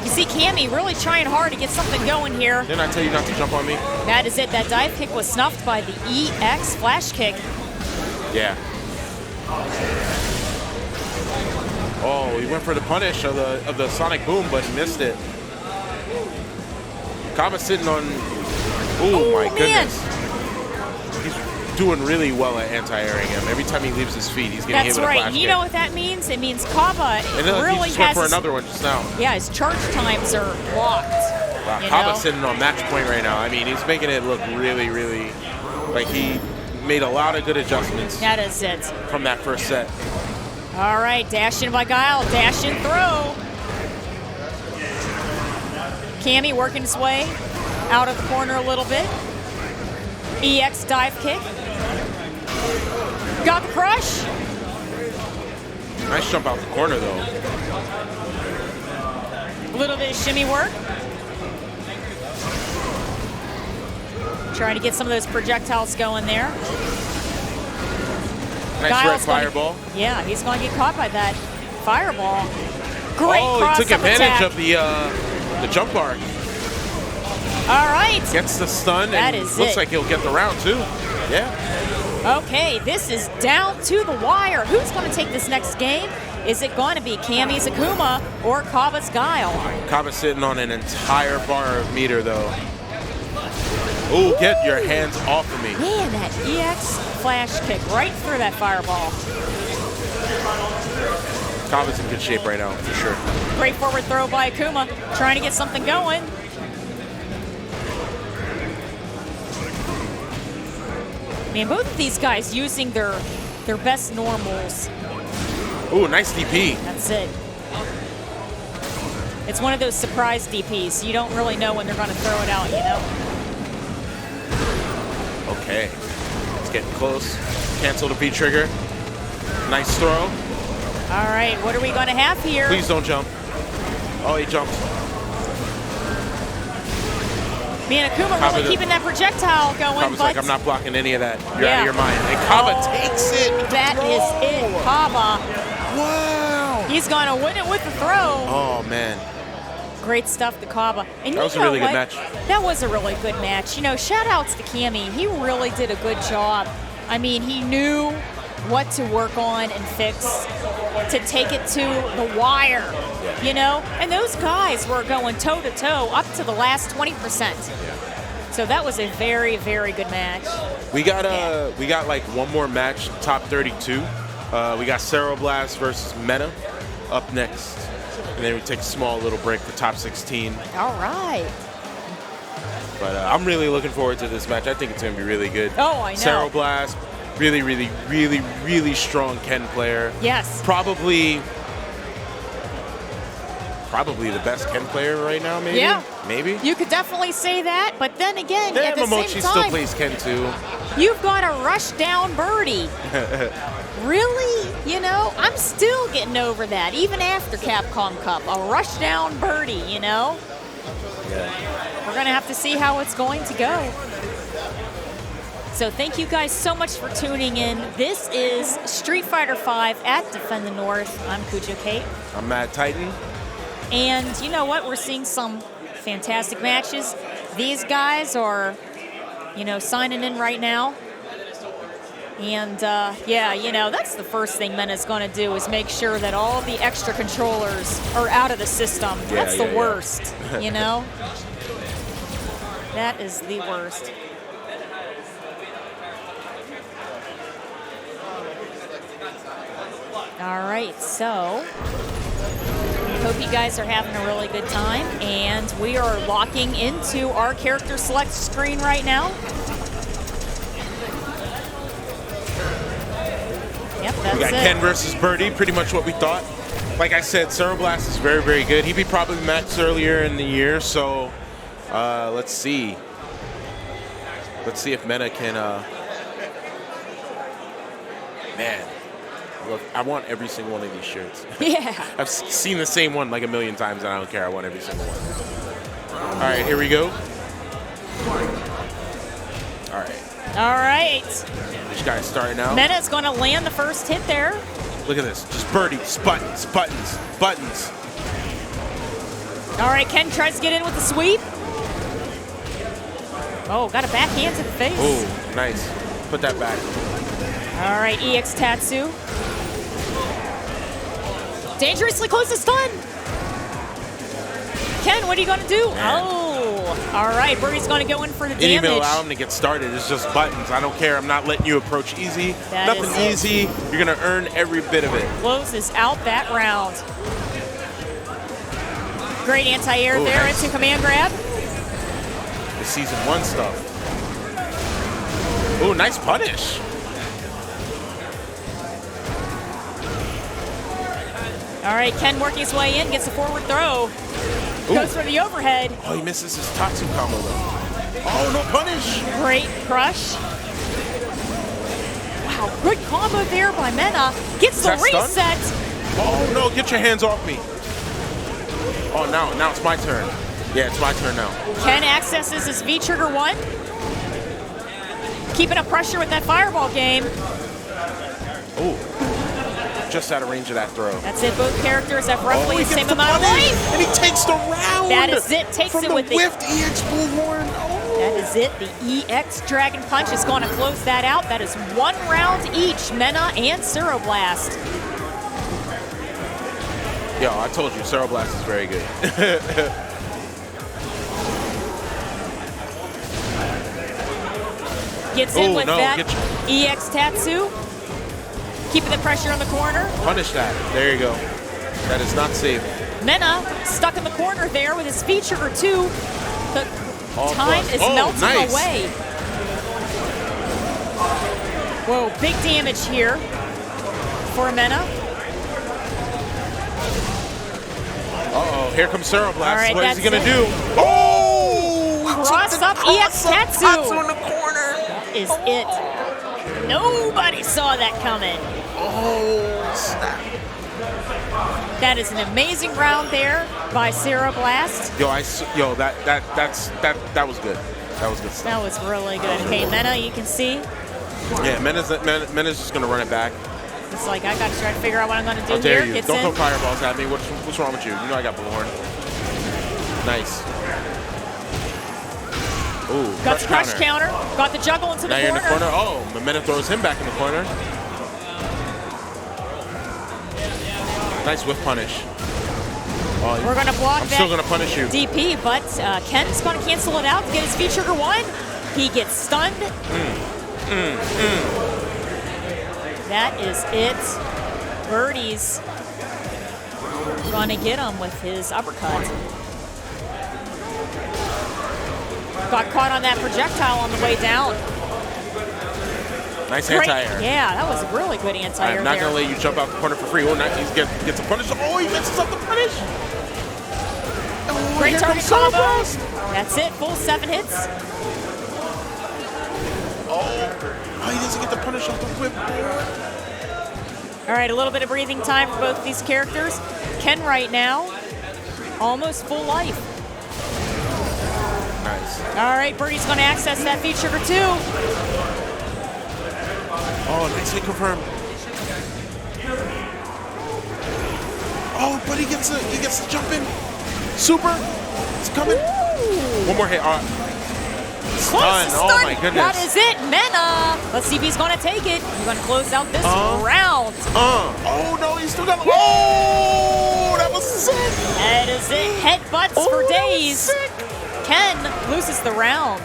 You see Cammy really trying hard to get something going here. Didn't I tell you not to jump on me? That is it. That dive kick was snuffed by the EX flash kick. Yeah. Oh, he went for the punish of the sonic boom, but he missed it. Caba sitting on. Oh my man. goodness. He's doing really well at anti-airing him. Every time he leaves his feet, he's getting hit That's with a right. flash You kick. know what that means? It means Caba And really he just went has for his, another one just now. yeah, his charge times are locked. Wow, you Caba's know? sitting on match point right now. I mean, he's making it look really, really like he made a lot of good adjustments That is it. from that first set. All right, dash in by Guile, dash in throw. Cammy working his way out of the corner a little bit. EX dive kick. Got the crush. Nice jump out the corner, though. A little bit of shimmy work. Trying to get some of those projectiles going there. Nice Guile's red gonna- fireball. Yeah, he's going to get caught by that fireball. Great Oh, he cross took up advantage attack. of the jump bar. All right. Gets the stun That and is looks it. like he'll get the round too. Yeah. Okay, this is down to the wire. Who's going to take this next game? Is it going to be Cammy's Akuma or Caba's Guile? Caba sitting on an entire bar of meter though. Oh, get your hands off of me. Man, that EX flash kick right through that fireball. Caba's in good shape right now, for sure. Great forward throw by Akuma, trying to get something going. Man, both of these guys using their best normals. Ooh, nice DP. That's it. It's one of those surprise DPs. You don't really know when they're going to throw it out, you know? Okay. It's getting close. Cancel the V-trigger. Nice throw. All right, what are we going to have here? Please don't jump. Oh, he jumped. Man, Akuma really keeping that projectile going. Caba's like, I'm not blocking any of that. You're out Yeah. of your mind. And Caba takes it. That is it, Caba. Wow. He's going to win it with the throw. Oh, man. Great stuff to Caba. And That was a really good match. That was a really good match. You know, shout outs to Cammy. He really did a good job. I mean, he knew what to work on and fix to take it to the wire, you know? And those guys were going toe-to-toe up to the last 20%. So that was a very, very good match. We got like one more match, top 32. We got CeroBlast versus Mena up next. And then we take a small little break for top 16. All right. But I'm really looking forward to this match. I think it's going to be really good. Oh, I know. CeroBlast, really, really, really, really strong Ken player. Yes. Probably the best Ken player right now, maybe? Yeah. Maybe? You could definitely say that, but then again, at the Momochi same still time, plays Ken too. you've got a rush down birdie. Really? You know, I'm still getting over that, even after Capcom Cup. A rush down birdie, you know? Yeah. We're going to have to see how it's going to go. So thank you guys so much for tuning in. This is Street Fighter V at Defend the North. I'm ElChakotay. I'm Mad Titan. And you know what? We're seeing some fantastic matches. These guys are, you know, signing in right now. And yeah, you know, that's the first thing Mena's going to do is make sure that all the extra controllers are out of the system. That's the worst, you know? That is the worst. All right, so hope you guys are having a really good time, and we are locking into our character select screen right now. Yep, that's We got it. Ken versus Birdie, pretty much what we thought. Like I said, CeroBlast is very, very good. He beat probably Max earlier in the year, so let's see. Let's see if Mena can, man. Look, I want every single one of these shirts. Yeah. I've seen the same one like a million times, and I don't care. I want every single one. All right, here we go. All right. All right. This guy's starting out. Mena's going to land the first hit there. Look at this. Just birdies, buttons, buttons, buttons. All right, Ken tries to get in with the sweep. Oh, got a backhand to the face. Oh, nice. Put that back. All right, EX Tatsu. Dangerously close to stun. Ken, what are you going to do? Man. Oh, all right. Birdie's going to go in for the Didn't even damage. allow him to get started. It's just buttons. I don't care. I'm not letting you approach easy. That Nothing is it. easy. You're going to earn every bit of it. Closes out that round. Great anti-air Oh, there nice. into command grab. The season 1 stuff. Oh, nice punish. All right, Ken working his way in, gets a forward throw. Goes for the overhead. Oh, he misses his Tatsu combo though. Oh, no punish. Great crush. Wow, good combo there by Mena. Gets the that stun? reset. Oh, no, get your hands off me. Oh, now it's my turn. Yeah, it's my turn now. Ken accesses his V-trigger 1. Keeping up pressure with that fireball game. Oh, just out of range of that throw. That's it, both characters have roughly he the gets same the amount of punish, life. and he takes the round. That is it, takes from it the with the whiffed EX Bullhorn. Oh. That is it. The EX Dragon Punch is going to close that out. That is 1 round each, Mena and CeroBlast. Yo, I told you, CeroBlast is very good. Gets in with that get EX Tatsu. Keeping the pressure on the corner. Punish that. There you go. That is not safe. Mena stuck in the corner there with his V-trigger 2. The All time plus. is Oh, melting nice. away. Whoa, big damage here for Mena. Uh-oh, here comes CeroBlast. All right, What is he that's going to it. do? Oh! Cross up EX Tatsu. Tatsu in the corner. Is it. Nobody saw that coming. Oh, snap. That is an amazing round there by CeroBlast. That was good. That was good stuff. That was really good. Okay, Mena, you can see. Yeah, Mena's just gonna run it back. It's like I got to try to figure out what I'm gonna do How dare here. you? Don't throw fireballs at me. What's wrong with you? You know I got bullhorn. Nice. Ooh, got the crush counter. Got the juggle into the corner. Now you're in the corner. Oh, Mena throws him back in the corner. Nice whiff punish. Oh, we're going to block I'm that still going to punish you. DP, but Ken's going to cancel it out to get his V-trigger 1. He gets stunned. That is it. Birdie's going to get him with his uppercut. Got caught on that projectile on the way down. Nice anti-air. Yeah, that was a really good anti-air. I'm not going to let you jump out the corner for free. Oh, now he gets a punish. Oh, he misses up the punish. Oh, great target combo. That's it. Full 7 hits. Oh, he doesn't get the punish off the whip. All right, a little bit of breathing time for both of these characters. Ken right now, almost full life. Nice. All right, Birdie's going to access that V-trigger 2. Oh, nice hit confirm. Oh, but he gets the jump in. Super. It's coming. Ooh. One more hit. Stun. Oh my goodness. That is it, Mena. Let's see if he's going to take it. He's going to close out this round. Oh no, he's still got. Oh, that was sick. That is it. Headbutts for days. Ken loses the round.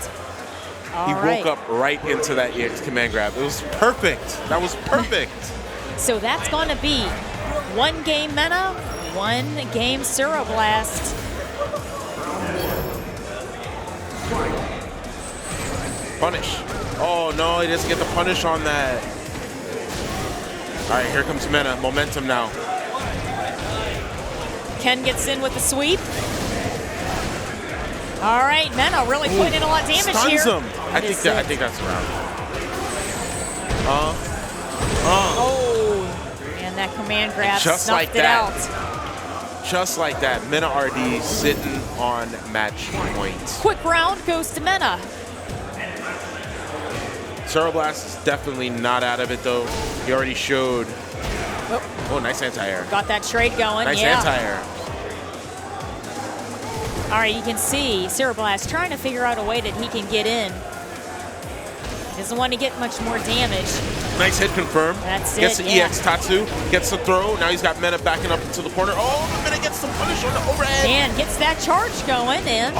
He woke up right into that EX command grab. It was perfect. That was perfect. So that's going to be 1 game Mena, 1 game CeroBlast. Punish. Oh no, he doesn't get the punish on that. All right, here comes Mena. Momentum now. Ken gets in with the sweep. All right, Mena really putting in a lot of damage here. Stuns him. I think that's the round. Oh, and that command grab just snuffed like it out. Just like that, MenaRD sitting on match point. Quick round goes to Mena. CeroBlast is definitely not out of it though. He already showed. Oh, nice anti-air. Got that trade going. Nice anti-air. All right, you can see CeroBlast trying to figure out a way that he can get in. He doesn't want to get much more damage. Nice hit confirm. That's gets it, the EX Tatsu, gets the throw. Now he's got Mena backing up into the corner. Oh, Mena gets the punish on the overhead. And gets that charge going and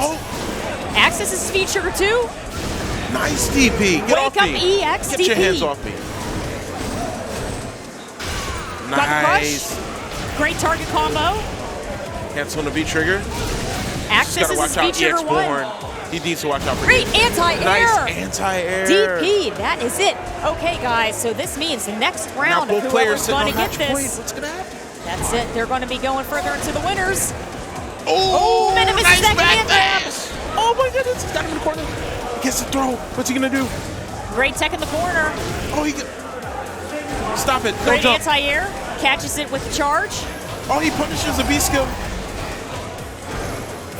accesses his V-trigger 2. Nice DP. Get off me. Wake up EX Get DP. your hands off me. Got the Nice. crush. Great target combo. Cancel on the V-trigger. Accesses his V-trigger 1. He needs to watch out for Great anti-air. Nice anti-air. DP, that is it. Okay, guys, so this means the next round of whoever's going to get this. What's going to happen? That's it. They're going to be going further into the winners. Oh, Mena misses nice that command grab. Oh my goodness, he's got him in the corner. He gets the throw. What's he going to do? Great tech in the corner. Oh, stop it. Great Don't jump. anti-air. Catches it with charge. Oh, he punishes a B skill.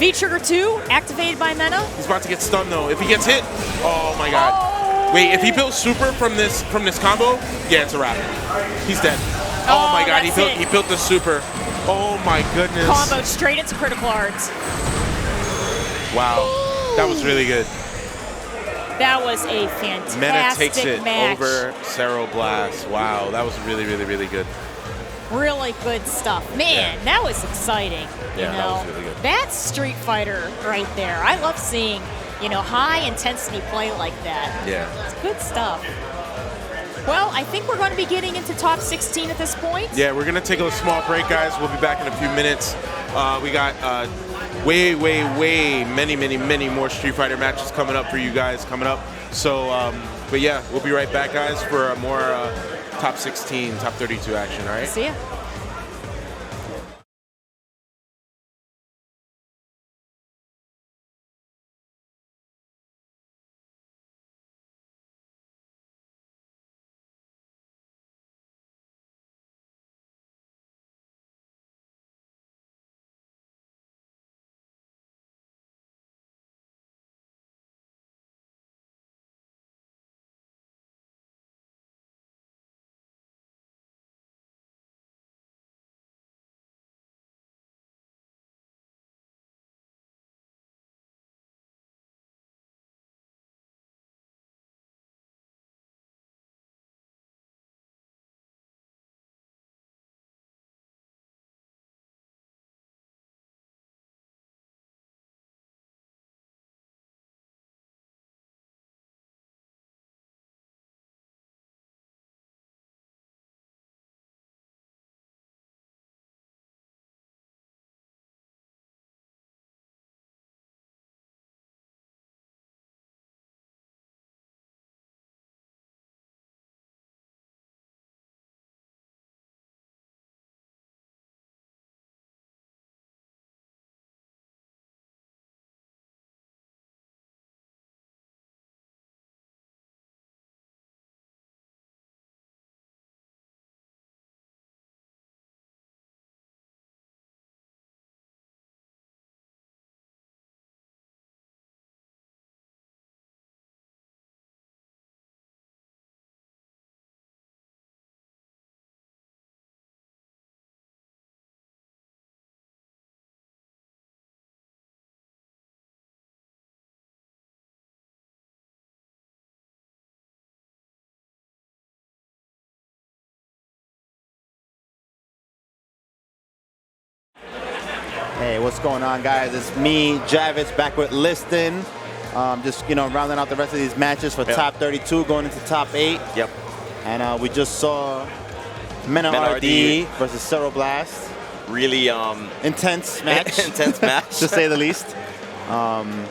V-trigger 2 activated by Mena. He's about to get stunned though. If he gets hit, oh my god. Oh. Wait, if he builds super from this combo, yeah, it's a wrap. He's dead. Oh my god, he built the super. Oh my goodness. Combo straight into critical arts. Wow, that was really good. That was a fantastic Mena takes it match. over CeroBlast. Wow, that was really, really, really good. Really good stuff. Man, that was exciting. Yeah, that was really good. That's Street Fighter right there. I love seeing, high intensity play like that. Yeah. It's good stuff. Well, I think we're going to be getting into top 16 at this point. Yeah, we're going to take a small break, guys. We'll be back in a few minutes. We got many more Street Fighter matches coming up for you guys coming up. So, but yeah, we'll be right back, guys, for more top 16, top 32 action, all right? See ya. Hey, what's going on, guys? It's me, Javits, back with Liston. Just, rounding out the rest of these matches for top 32, going into top 8. Yep. And we just saw MenaRD versus CeroBlast. Really intense match. Intense match. To say the least. Kind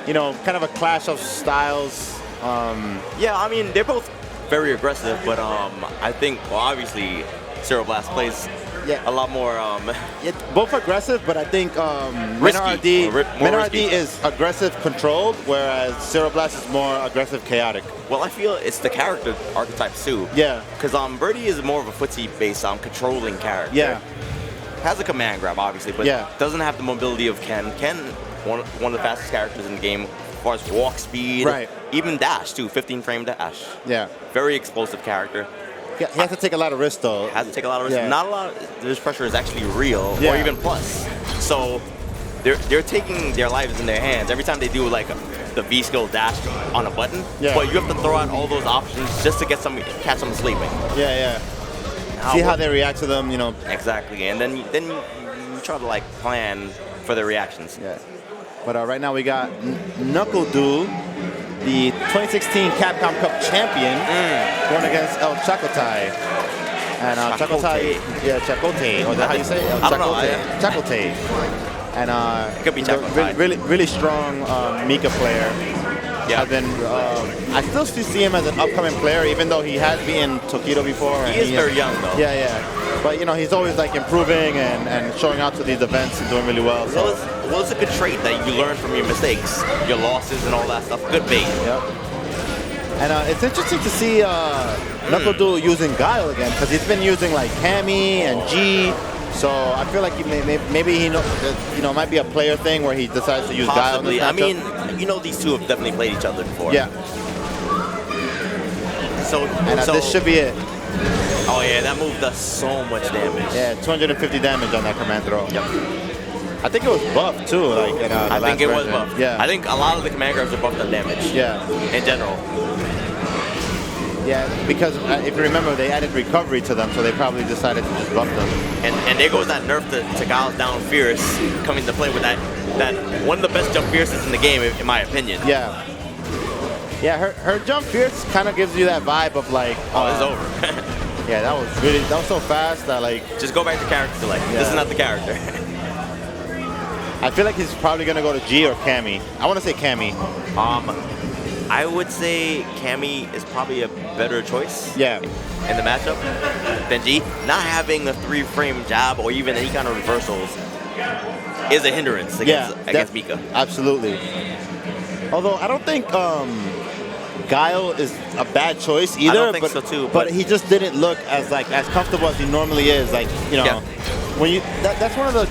of a clash of styles. Yeah, I mean, they're both very aggressive, but I think, well, obviously, CeroBlast plays a lot more. Both aggressive, but I think MenaRD is aggressive controlled, whereas CeroBlast is more aggressive chaotic. Well, I feel it's the character archetype too. Yeah. Because Birdie is more of a footsie-based controlling character. Yeah. Has a command grab, obviously, but doesn't have the mobility of Ken. Ken, one of the fastest characters in the game as far as walk speed. Right. Even dash, too. 15-frame dash. Yeah. Very explosive character. Yeah, he has to take a lot of risks, though. Has to take a lot of risks. Yeah. Not a lot of this pressure is actually real or even plus. So they're taking their lives in their hands every time they do like the V skill dash on a button. Yeah. But you have to throw out all those options just to catch them sleeping. Yeah, yeah. See how they react to them, Exactly, and then you try to like plan for their reactions. Yeah. But right now we got NuckleDuDang, the 2016 Capcom Cup champion, going against ElChakotay. And Chakotay, Chakotay, or is that how you say it? I don't know. Chakotay. And it could be Chakotay. Really strong Mika player. Yeah. I still see him as an upcoming player, even though he has been in Tokido before. He is very young, though. Yeah, yeah. But, he's always, like, improving and showing out to these events and doing really well. So. Well, it's a good trait that you learn from your mistakes, your losses and all that stuff. Good bait. Yep. And it's interesting to see NuckleDuDang using Guile again, because he's been using, like, Cammy and G. So I feel like maybe he might be a player thing where he decides to use Guile in this matchup. I mean, these two have definitely played each other before. Yeah. So this should be it. Oh yeah, that move does so much damage. Yeah, 250 damage on that command throw. Yep. I think it was buffed too. Like I think it was buffed. Yeah. I think a lot of the command grabs are buffed on damage. Yeah. In general. Yeah, because if you remember, they added recovery to them, so they probably decided to just buff them. And there goes that nerf to Guile's down fierce coming to play with that one of the best jump fierces in the game, in my opinion. Yeah. Yeah, her jump fierce kind of gives you that vibe of like, it's over. Yeah, that was so fast that like. Just go back to character select. This is not the character. I feel like he's probably gonna go to G or Cammy. I want to say Cammy. I would say Cammy is probably a better choice. Yeah. In the matchup than G. Not having a 3-frame jab or even any kind of reversals is a hindrance against Mika. Absolutely. Although I don't think Guile is a bad choice either. I don't think so too. But he just didn't look as comfortable as he normally is. Like when you that's one of the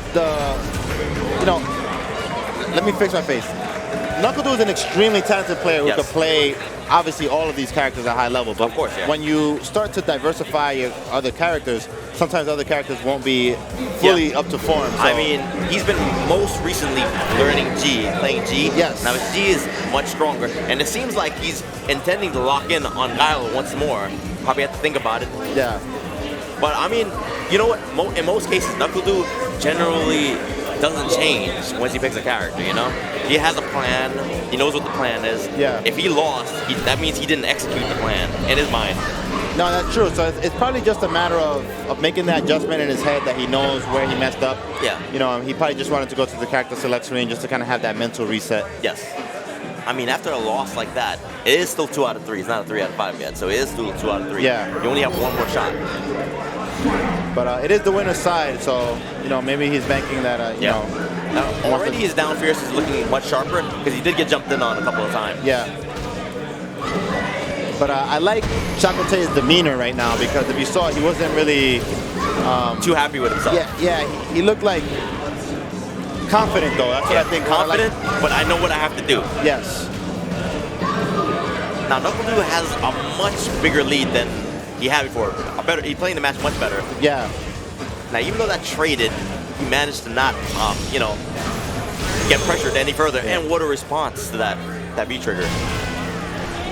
let me fix my face. NuckleDuDang is an extremely talented player who could play, obviously, all of these characters at high level. But of course, when you start to diversify your other characters, sometimes other characters won't be fully up to form. So. I mean, he's been most recently learning G, playing G. Yes. Now his G is much stronger, and it seems like he's intending to lock in on Guile once more. Probably have to think about it. Yeah. But I mean, you know what? In most cases, NuckleDuDang generally doesn't change once he picks a character, He has a plan. He knows what the plan is. Yeah. If he lost, that means he didn't execute the plan in his mind. No, that's true. So it's probably just a matter of making that adjustment in his head that he knows where he messed up. Yeah. He probably just wanted to go to the character select screen just to kind of have that mental reset. Yes. I mean, after a loss like that, it is still 2 out of 3. It's not a 3 out of 5 yet, so it is still 2 out of 3. Yeah. You only have one more shot. But it is the winner's side, so maybe he's banking that. Now, already his down fierce is looking much sharper because he did get jumped in on a couple of times. Yeah. But I like Chakotay's demeanor right now because if you saw, he wasn't really too happy with himself. Yeah. He looked like confident though. That's what I think. Confident, but I know what I have to do. Yes. Now NuckleDuDang has a much bigger lead than he had before. He's playing the match much better. Yeah. Now, even though that traded, he managed to not, get pressured any further. And what a response to that V trigger.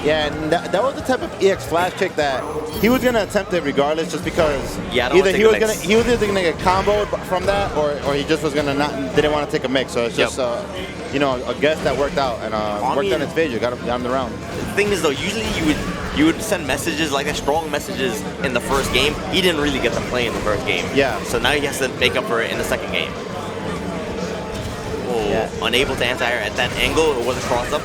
Yeah, and that was the type of EX flash kick that he was gonna attempt it regardless, just because either he was either gonna get comboed from that, or he just was gonna didn't want to take a mix. So it's just you know, a guess that worked out and worked on his favor. Got him the round. The thing is though, usually you would send messages like that, strong messages in the first game. He didn't really get to play in the first game. Yeah. So now he has to make up for it in the second game. Oh, unable to anti-air at that angle. It was a cross-up.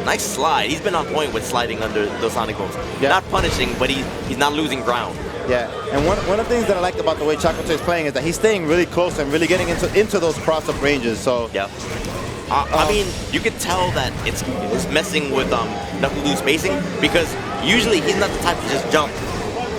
Nice slide. He's been on point with sliding under those Sonic booms. Yeah. Not punishing, but he's not losing ground. Yeah, and one of the things that I like about the way ElChakotay is playing is that he's staying really close and really getting into those cross-up ranges. So yeah. I mean, you can tell that it's messing with NuckleDu's spacing, because usually he's not the type to just jump.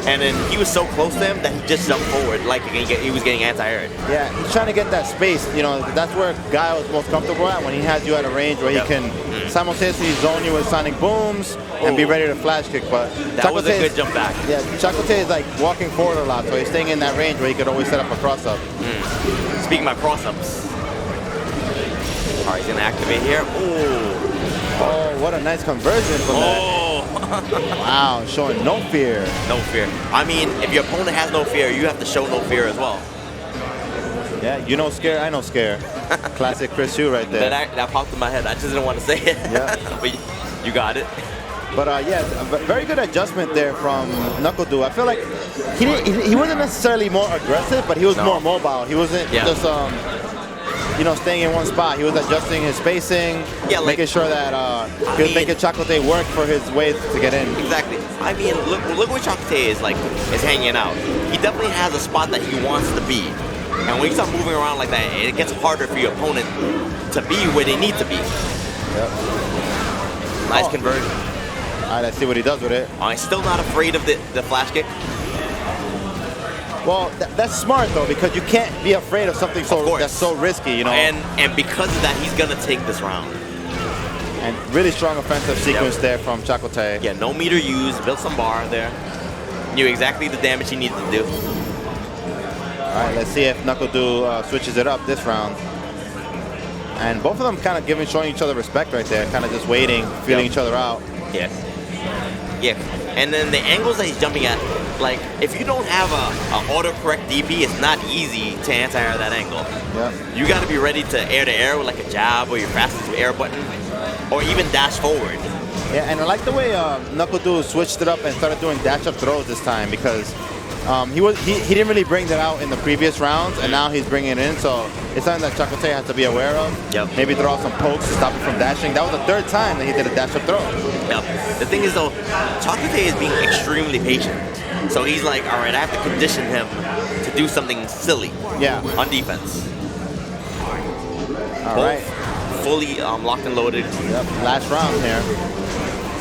And then he was so close to him that he just jumped forward like he was getting anti-aired. Yeah, he's trying to get that space. You know, that's where Guile is most comfortable at, when he has you at a range where he can simultaneously zone you with Sonic booms and be ready to flash kick. But that was a good jump back. Yeah, ElChakotay is like walking forward a lot, so he's staying in that range where he could always set up a cross-up. Speaking about cross-ups. All right, he's gonna activate here. Oh, what a nice conversion from that. Wow, showing no fear. No fear. I mean, if your opponent has no fear, you have to show no fear as well. Yeah, you know scare, I know scare. Classic Chris Hu right there. That popped in my head. I just didn't want to say it. Yeah. But you got it. But yeah, very good adjustment there from NuckleDu. I feel like he wasn't necessarily more aggressive, but he was more mobile. He wasn't just you know, staying in one spot. He was adjusting his spacing, making sure that he was making ElChakotay work for his ways to get in. Exactly. I mean, look where ElChakotay is hanging out. He definitely has a spot that he wants to be. And when you start moving around like that, it gets harder for your opponent to be where they need to be. Yep. Nice conversion. All right, let's see what he does with it. I'm still not afraid of the flash kick. Well, that's smart though, because you can't be afraid of something that's so risky, you know. And because of that, he's gonna take this round. And really strong offensive sequence there from ElChakotay. Yeah, no meter used, built some bar there. Knew exactly the damage he needed to do. All right, let's see if NuckleDu switches it up this round. And both of them kind of showing each other respect right there, kind of just waiting, feeling each other out. Yeah. Yeah. And then the angles that he's jumping at, like, if you don't have a autocorrect DP, it's not easy to anti-air that angle. Yeah. You got to be ready to air with like a jab or your fastest air button, or even dash forward. Yeah, and I like the way NuckleDu switched it up and started doing dash-up throws this time, because he didn't really bring that out in the previous rounds, and now he's bringing it in, so it's something that ElChakotay has to be aware of. Yep. Maybe throw out some pokes to stop it from dashing. That was the third time that he did a dash-up throw. Yep. The thing is, though, ElChakotay is being extremely patient. So he's like, all right, I have to condition him to do something silly on defense. All right. Fully locked and loaded. Yep, last round here.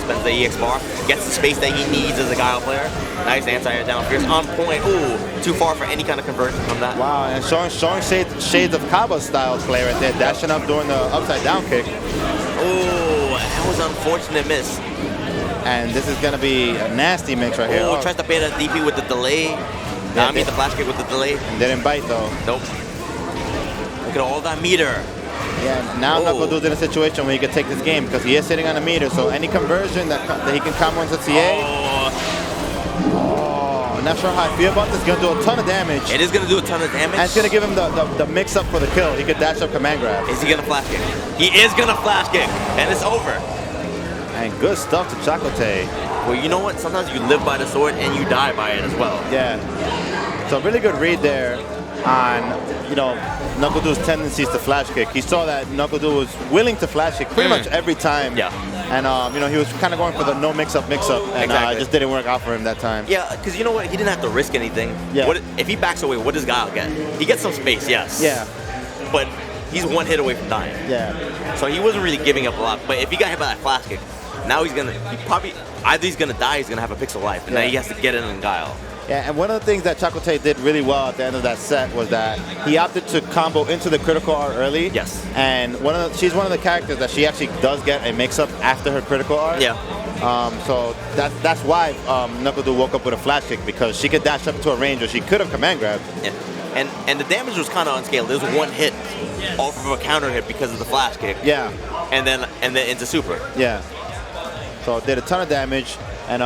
Spends the EX bar, gets the space that he needs as a Guile player. Nice anti-air down fierce, on point. Ooh, too far for any kind of conversion from that. Wow, and showing shades of Caba style play right there, dashing up, doing the upside down kick. Ooh, that was an unfortunate miss. And this is going to be a nasty mix right here. Oh, tries to bait a DP with the delay. I mean the flash kick with the delay. Didn't bite though. Nope. Look at all that meter. Yeah, now NuckleDu's in a situation where he can take this game, because he is sitting on a meter, so any conversion that he can combo into CA. Oh, not sure how I feel about this. It's going to do a ton of damage. It is going to do a ton of damage. And it's going to give him the mix-up for the kill. He could dash up command grab. Is he going to flash kick? He is going to flash kick, and it's over. And good stuff to ElChakotay. Well, you know what? Sometimes you live by the sword and you die by it as well. Yeah. So really good read there on, you know, NuckleDu's tendencies to flash kick. He saw that NuckleDu was willing to flash kick pretty much every time. Yeah. And, you know, he was kind of going for the no mix-up, and it just didn't work out for him that time. Yeah, because you know what? He didn't have to risk anything. Yeah. If he backs away, what does Guile get? He gets some space, yes. Yeah. But he's one hit away from dying. Yeah. So he wasn't really giving up a lot. But if he got hit by that flash kick, now he's either he's gonna die, he's gonna have a pixel life, and now he has to get in and Guile. Yeah, and one of the things that ElChakotay did really well at the end of that set was that he opted to combo into the critical R early. Yes. And she's one of the characters that she actually does get a mix-up after her critical R. Yeah. So that's why NuckleDu woke up with a flash kick, because she could dash up to a range where she could have command grabbed. Yeah. And the damage was kind of unscaled. There was one hit off of a counter hit because of the flash kick. Yeah. And then into super. Yeah. So did a ton of damage. And,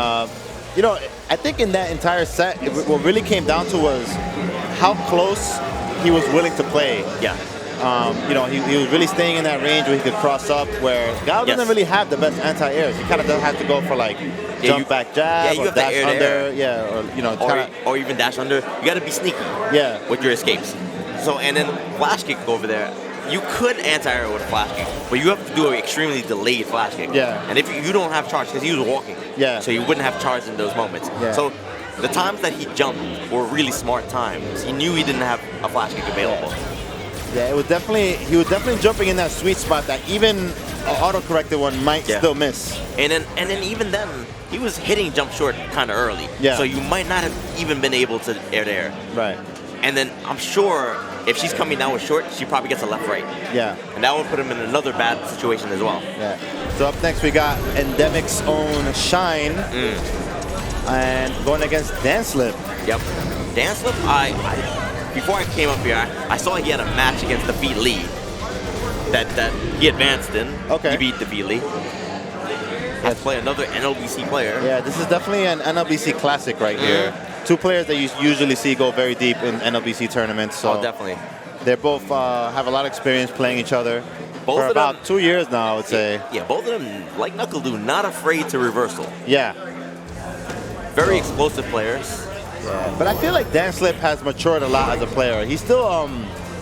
you know, I think in that entire set, what really came down to was how close he was willing to play. Yeah. You know, he was really staying in that range where he could cross up, where Guile doesn't really have the best anti-airs. He kind of have to go for like jump back jab, or dash under, or you know, or even dash under. You got to be sneaky. Yeah. With your escapes. So and then flash kick over there. You could anti-air with a flash kick, but you have to do an extremely delayed flash kick. Yeah. And if you don't have charge, because he was walking. Yeah. So you wouldn't have charge in those moments. Yeah. So the times that he jumped were really smart times. He knew he didn't have a flash kick available. Yeah, it was definitely, he was definitely jumping in that sweet spot that even an auto-corrected one might still miss. And then even then, he was hitting jump short kind of early. Yeah. So you might not have even been able to air to air. Right. And then I'm sure if she's coming down with short, she probably gets a left right. Yeah. And that would put him in another bad situation as well. Yeah. So up next we got Endemic's own Shine. And going against danslip. Yep. danslip, before I came up here, I saw he had a match against DaFeetLee that he advanced in. Okay. He beat DaFeetLee. Has to play another NLBC player. Yeah, this is definitely an NLBC classic right here. Two players that you usually see go very deep in NLBC tournaments. So definitely. They both have a lot of experience playing each other. Both for of about them, 2 years now, I would say. Yeah, both of them, like NuckleDuDang, not afraid to reversal. Yeah. Very explosive players. Yeah. But I feel like danslip has matured a lot as a player. He's still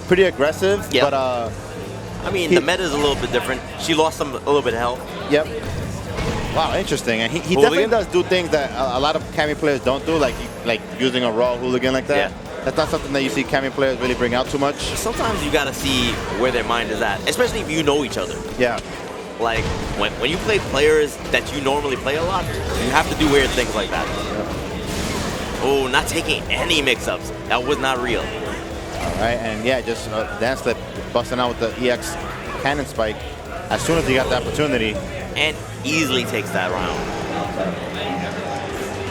pretty aggressive, but I mean, the meta is a little bit different. She lost a little bit of health. Yep. Wow, interesting. And he definitely does do things that a lot of Cammy players don't do, like using a raw hooligan like that. Yeah. That's not something that you see Cammy players really bring out too much. Sometimes you gotta see where their mind is at, especially if you know each other. Yeah. Like, when you play players that you normally play a lot, you have to do weird things like that. Yeah. Oh, not taking any mix-ups. That was not real. All right, and yeah, just danslip busting out with the EX cannon spike as soon as he got the opportunity. And easily takes that round.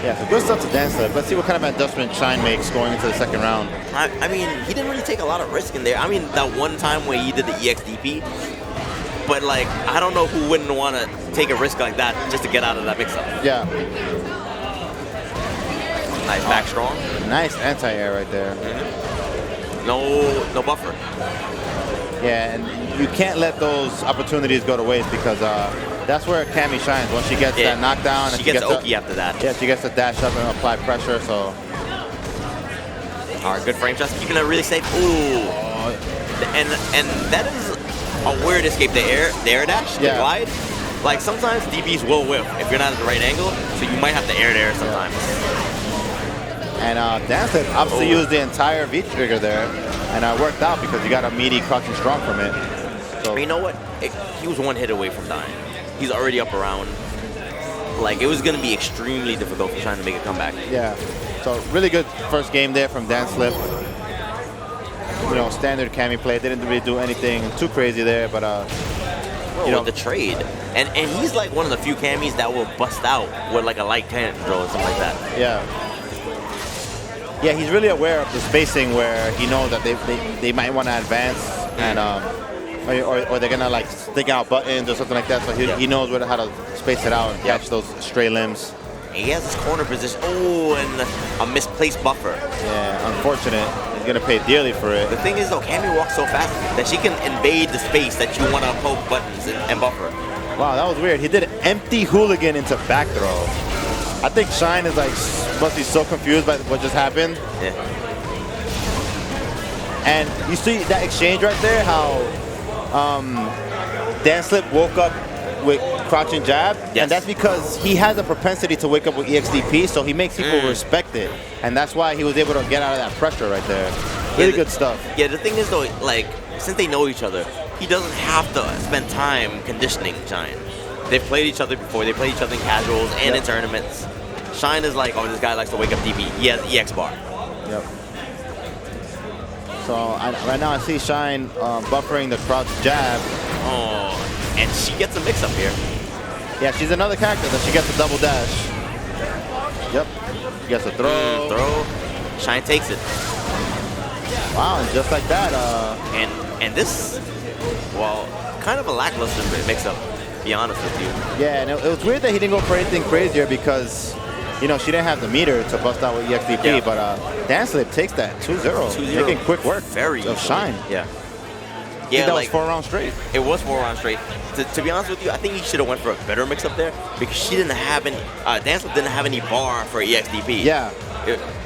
Yeah, so good stuff to danslip. Let's see what kind of adjustment Shine makes going into the second round. I mean, he didn't really take a lot of risk in there. I mean, that one time where he did the EXDP, but like, I don't know who wouldn't want to take a risk like that just to get out of that mix-up. Yeah. Nice back strong. Nice anti-air right there. No buffer. Yeah, and you can't let those opportunities go to waste because that's where Cammy shines. Once she gets that knockdown, she gets Oki after that. Yeah, she gets to dash up and apply pressure. So, all right, good frame shots, keeping it really safe. Ooh, and that is a weird escape. The air dash, the glide. Like sometimes DBs will whiff if you're not at the right angle, so you might have to air there sometimes. And danslip obviously used the entire V trigger there, and it worked out because you got a meaty crouching strong from it. So, but you know what? He was one hit away from dying. He's already up around. Like, it was going to be extremely difficult for trying to make a comeback. Yeah. So really good first game there from danslip. You know, standard Cammy play. Didn't really do anything too crazy there, but you know, the trade. And he's like one of the few Cammys that will bust out with like a light cannon throw or something like that. Yeah. Yeah, he's really aware of the spacing where he knows that they might want to advance and or they're gonna like stick out buttons or something like that. So he knows how to space it out and catch those stray limbs. And he has his corner position. Oh, and a misplaced buffer. Yeah, unfortunate. He's gonna pay dearly for it. The thing is though, Cammy walks so fast that she can invade the space that you want to poke buttons and buffer. Wow, that was weird. He did an empty hooligan into back throw. I think Shine is like must be so confused by what just happened. Yeah. And you see that exchange right there, how danslip woke up with crouching jab, and that's because he has a propensity to wake up with EXDP, so he makes people respect it, and that's why he was able to get out of that pressure right there. Really good stuff. Yeah, the thing is though, like, since they know each other, he doesn't have to spend time conditioning Shine. They've played each other before. They played each other in casuals and in tournaments. Shine is like, oh, this guy likes to wake up DB. He has EX bar. Yep. So right now I see Shine buffering the crouch jab. Oh, and she gets a mix-up here. Yeah, she's another character that she gets a double dash. Yep. She gets a throw. Throw. Shine takes it. Wow, and just like that. And this, well, kind of a lackluster mix-up. to be honest with you. Yeah, and it was weird that he didn't go for anything crazier because, you know, she didn't have the meter to bust out with EXDP, Yeah. but danslip takes that 2-0, making quick work of Shine. Yeah. Yeah, that was 4 rounds straight. It was 4 rounds straight. To be honest with you, I think he should have went for a better mix-up there because she didn't have any, danslip didn't have any bar for EXDP. Yeah.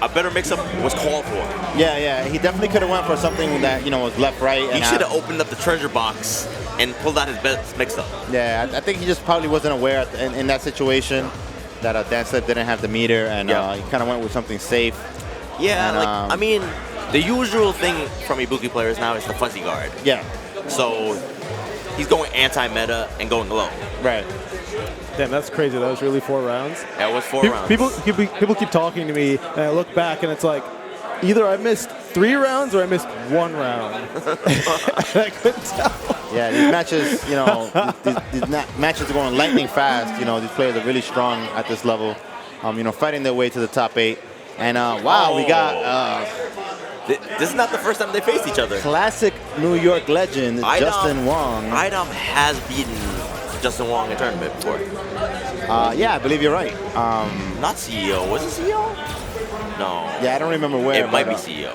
A better mix-up was called for. Yeah, he definitely could have went for something that, you know, was left-right. He should have opened up the treasure box and pulled out his best mix-up. Yeah, I think he just probably wasn't aware in that situation that danslip didn't have the meter, and he kind of went with something safe. Yeah, and, like, I mean, the usual thing from Ibuki players now is the fuzzy guard. Yeah. So he's going anti-meta and going low. Right. Damn, that's crazy. That was really 4 rounds. That was 4 rounds. People keep talking to me, and I look back, and it's like, either I missed 3 rounds or I missed 1 round. I couldn't tell. Yeah, these matches, you know, these matches are going lightning fast. You know, these players are really strong at this level. You know, fighting their way to the top 8. And wow, we got this is not the first time they faced each other. Classic New York legend, JWong. iDom has beaten JWong in tournament before. Yeah, I believe you're right. Not CEO. Was it CEO? No. Yeah, I don't remember where. It might be CEO.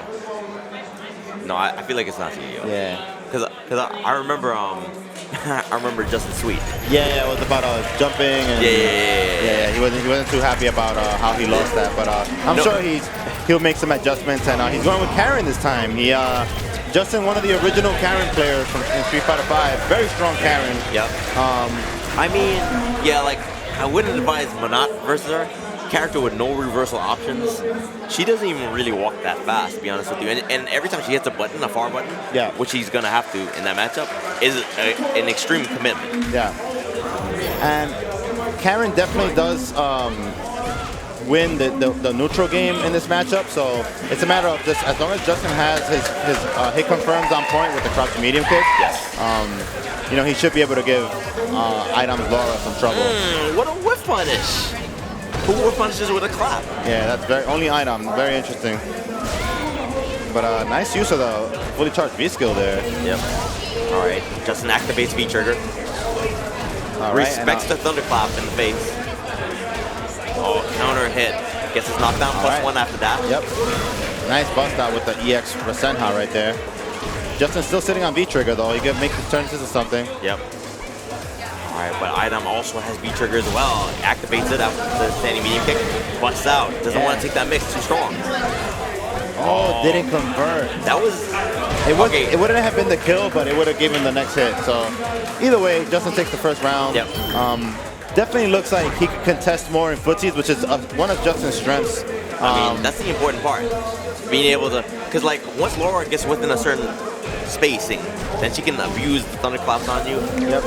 No, I feel like it's not CEO. Yeah. Because I remember I remember Justin Sweet. Yeah, it was about jumping. And Yeah. He wasn't too happy about how he lost that, but I'm sure he'll make some adjustments, and he's going with Karen this time. Justin, one of the original Karen players in Street Fighter V, very strong Karen. Yep. I mean, yeah, like I wouldn't advise MenaRD versus her. Character with no reversal options. She doesn't even really walk that fast, to be honest with you. And every time she hits a button, a far button, which she's gonna have to in that matchup, is an extreme commitment. Yeah. And Karen definitely does win the neutral game in this matchup. So it's a matter of just as long as Justin has his hit confirms on point with the crouch medium kick. Yes. You know, he should be able to give iDom's Laura some trouble. What a whiff punish! Who whiff punishes with a clap? Yeah, that's only iDom. Very interesting. But nice use of the fully charged V skill there. Yep. All right. Justin activates V trigger. All right, respects the thunderclap in the face. Oh, counter hit. Gets his knockdown +1 after that. Yep. Nice bust out with the EX Rasenha right there. Justin's still sitting on V trigger though. He could make this turn into something. Yep. All right, but iDom also has V trigger as well. Activates it after the standing medium kick. Busts out. Doesn't want to take that mix. Too strong. Oh, didn't convert. That was... It wouldn't have been the kill, but it would have given the next hit. So either way, Justin takes the first round. Yep. Definitely looks like he could contest more in footsies, which is one of Justin's strengths. I mean, that's the important part. Being able to... Because, like, once Laura gets within a certain spacing, then she can abuse the thunderclaps on you. Yep.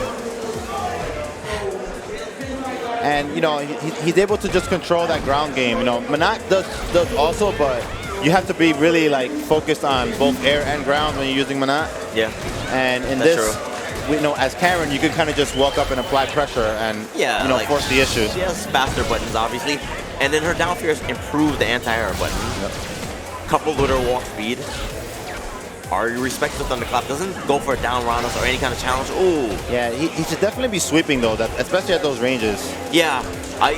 And, you know, he's able to just control that ground game. You know, MenaRD does also, but you have to be really, like, focused on both air and ground when you're using MenaRD. Yeah. And in That's this, you know, as Karen, you could kind of just walk up and apply pressure and, you know, like, force the issue. She has faster buttons, obviously. And then her down fears improve the anti-air button. Yep. Coupled with her walk speed. Already respects the thunderclap. Doesn't go for a down roundhouse or any kind of challenge. Ooh. Yeah, he should definitely be sweeping, though, especially at those ranges. Yeah.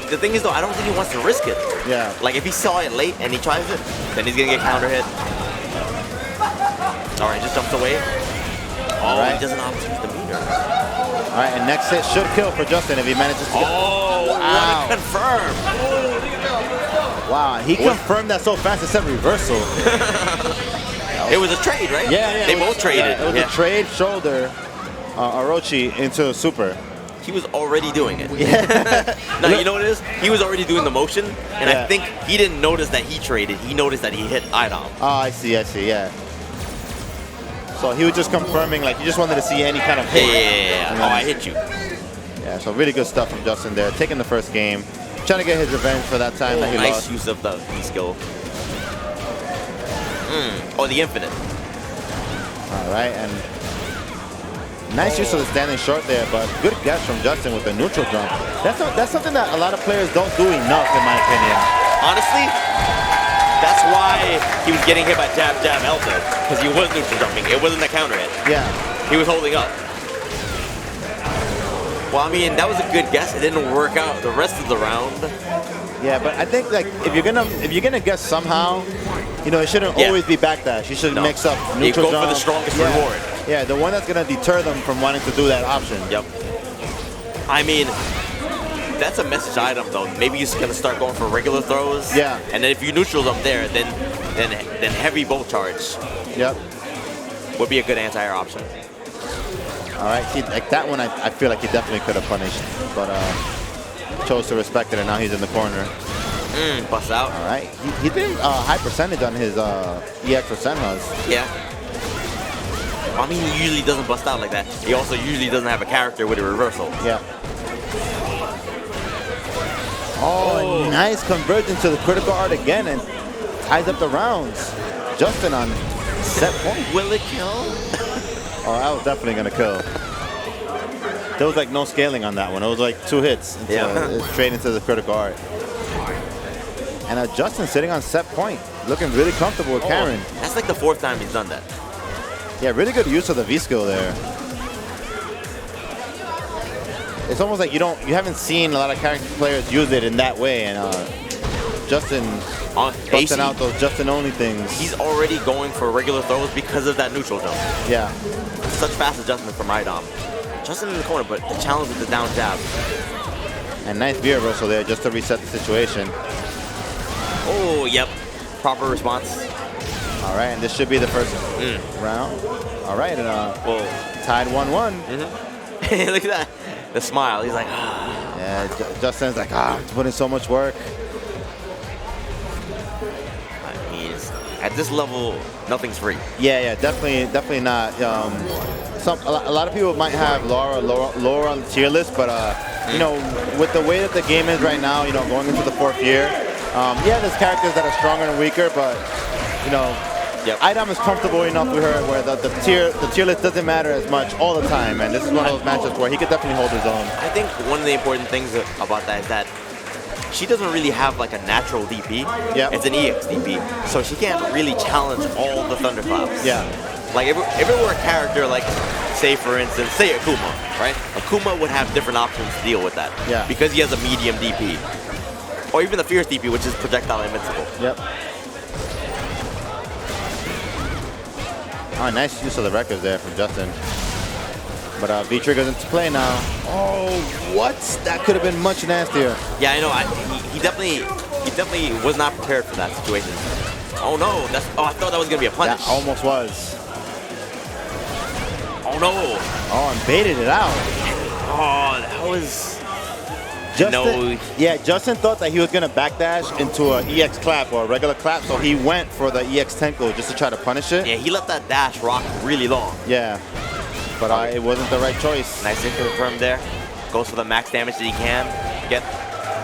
The thing is, though, I don't think he wants to risk it. Yeah. Like, if he saw it late and he tries it, then he's going to get counter hit. All right, just jumps away. Oh, he doesn't optimize the meter. All right, and next hit should kill for Justin if he manages to get... Oh, wow. What a confirm. Wow, he confirmed that so fast it said reversal. It was a trade, right? Yeah. They both traded. It was a trade shoulder Orochi into super. He was already doing it. Yeah. No, you know what it is? He was already doing the motion, and I think he didn't notice that he traded. He noticed that he hit iDom. Oh, I see, yeah. So he was just confirming, like, you just wanted to see any kind of hit. Yeah. Oh, I hit you. Yeah, so really good stuff from Justin there. Taking the first game. Trying to get his revenge for that time that he nice lost. Use of the V-skill. Oh, the infinite. All right, and nice use of the standing short there, but good guess from Justin with the neutral jump. That's something that a lot of players don't do enough, in my opinion. Honestly, that's why he was getting hit by jab, Elsa, because he was neutral jumping. It wasn't a counter hit. Yeah. He was holding up. Well, I mean, that was a good guess. It didn't work out the rest of the round. Yeah, but I think like if you're gonna guess somehow, you know, it shouldn't always be backdash. You should mix up neutral You go jump. for the strongest reward. Yeah, the one that's gonna deter them from wanting to do that option. Yep. I mean, that's a message item though. Maybe he's gonna start going for regular throws. Yeah. And then if you neutrals up there, then heavy bolt charge. Yep. Would be a good anti-air option. All right, see, like that one, I feel like he definitely could have punished, but chose to respect it, and now he's in the corner. Bust out. All right, he did high percentage on his EX or Senhas. Yeah. I mean, he usually doesn't bust out like that. He also usually doesn't have a character with a reversal. Yeah. Oh, nice conversion to the critical art again, and ties up the rounds. Justin on set point. Will it kill? Oh, that was definitely gonna kill. There was like no scaling on that one. It was like 2 hits straight into the critical art. And Justin sitting on set point, looking really comfortable with Karen. That's like the 4th time he's done that. Yeah, really good use of the V skill there. It's almost like you haven't seen a lot of character players use it in that way, and Justin busting out those Justin only things. He's already going for regular throws because of that neutral jump. Yeah. Such fast adjustment from iDom. Justin in the corner, but the challenge with the down jab. And nice V reversal there just to reset the situation. Oh, yep. Proper response. All right, and this should be the first round. All right, and well, tied 1-1. Look at that. The smile. He's like, ah. Yeah, Justin's like, it's putting so much work. I mean, at this level, nothing's free. Yeah, definitely not. A lot of people might have Laura on the tier list, but you know, with the way that the game is right now, you know, going into the 4th year, yeah, there's characters that are stronger and weaker, but you know, iDom is comfortable enough with her where the tier list doesn't matter as much all the time, and this is one of those matches where he could definitely hold his own. I think one of the important things about that is that she doesn't really have like a natural DP. Yeah. It's an EX DP, so she can't really challenge all the thunderclaps. Yeah. Like if it were a character like, say for instance, say Akuma, right? Akuma would have different options to deal with that. Yeah. Because he has a medium DP. Or even the Fierce DP, which is projectile invincible. Yep. Oh, nice use of the records there from Justin. But V-Trigger's into play now. Oh, what? That could have been much nastier. Yeah, I know. He definitely was not prepared for that situation. Oh no! I thought that was gonna be a punish. That almost was. Oh no! Oh, and baited it out. Oh, that was. Justin, yeah, Justin thought that he was gonna backdash into an EX clap or a regular clap, so he went for the EX Tenko just to try to punish it. Yeah, he let that dash rock really long. Yeah, but it wasn't the right choice. Nice confirm there. Goes for the max damage that he can. Get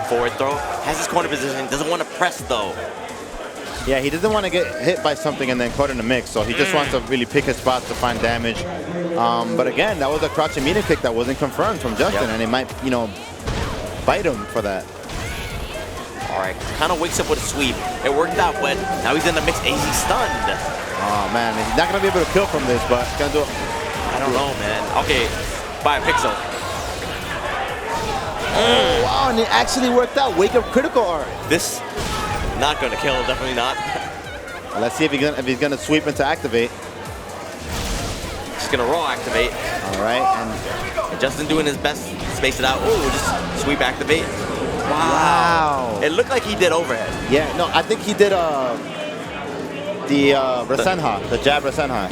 forward throw. Has his corner position. Doesn't want to press though. Yeah, he doesn't want to get hit by something and then caught in the mix, so he just wants to really pick his spots to find damage. But again, that was a crouching medium kick that wasn't confirmed from Justin, and it might, you know, bite him for that. All right, kind of wakes up with a sweep. It worked out, but now he's in the mix. He's stunned. Oh man, he's not gonna be able to kill from this, but he's gonna do it. I don't know, man. Okay, by a pixel. Oh wow, and it actually worked out. Wake up critical art. This not gonna kill, definitely not. Let's see if he's gonna sweep into activate. Just gonna raw activate. All right, and Justin doing his best, space it out. Oh, just sweep activate. Wow. It looked like he did overhead. Yeah, no, I think he did the Rasenha, the jab Rasenha.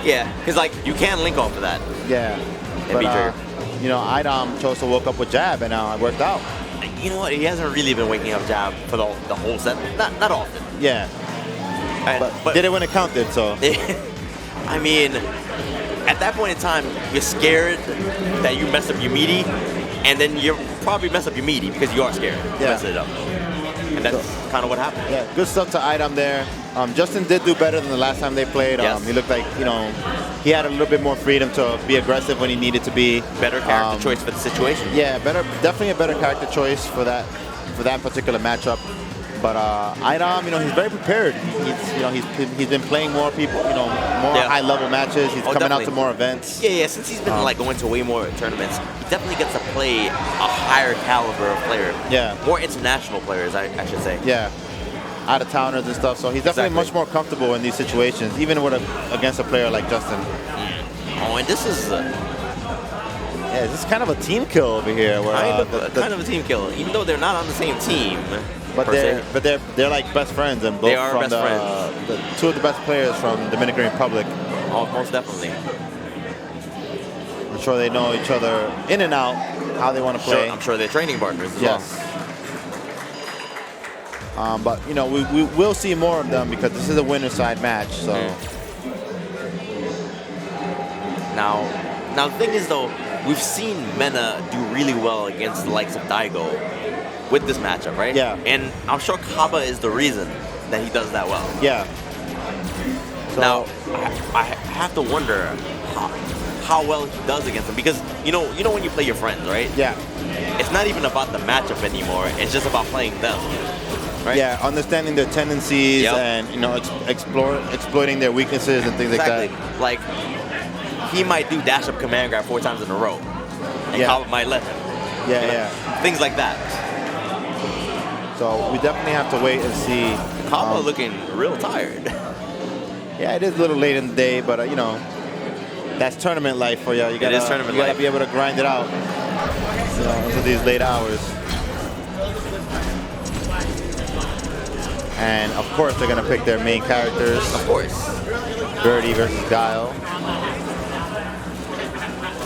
Yeah, because like you can link off of that. Yeah. But, you know, iDom chose to woke up with jab, and it worked out. You know what? He hasn't really been waking up jab for the whole set. Not often. Yeah. But did it when it counted, so. I mean, at that point in time, you're scared that you mess up your meaty, and then you probably mess up your meaty because you are scared to mess it up. And that's kind of what happened. Yeah, good stuff to iDom there. Justin did do better than the last time they played. He looked like, you know, he had a little bit more freedom to be aggressive when he needed to be. Better character choice for the situation. Yeah, definitely a better character choice for that particular matchup. But iDom, he's very prepared. He's been playing more people, more high-level matches. He's coming out to more events. Yeah. Since he's been like going to way more tournaments, he definitely gets to play a higher caliber of player. Yeah. More international players, I should say. Yeah. Out-of-towners and stuff. So he's definitely much more comfortable in these situations, even with against a player like Justin. Oh, and this is. Yeah, this is kind of a team kill over here. Where, kind of a team kill, even though they're not on the same team. But they're like best friends, and both from the two of the best players from Dominican Republic. Oh, most definitely. I'm sure they know each other in and out, how they want to play. I'm sure they're training partners as well. But we will see more of them because this is a winner side match. So now the thing is though, we've seen Mena do really well against the likes of Daigo with this matchup, right? Yeah. And I'm sure Caba is the reason that he does that well. Yeah. So now, I have to wonder how well he does against them because you know when you play your friends, right? Yeah. It's not even about the matchup anymore. It's just about playing them, right? Yeah, understanding their tendencies and exploiting their weaknesses and things like that. Like he might do dash up command grab 4 times in a row, and Caba might let him. Things like that. So we definitely have to wait and see. Caba looking real tired. Yeah, it is a little late in the day, but that's tournament life for you. You gotta be able to grind it out, into these late hours. And of course, they're gonna pick their main characters. Of course. Birdie versus Guile.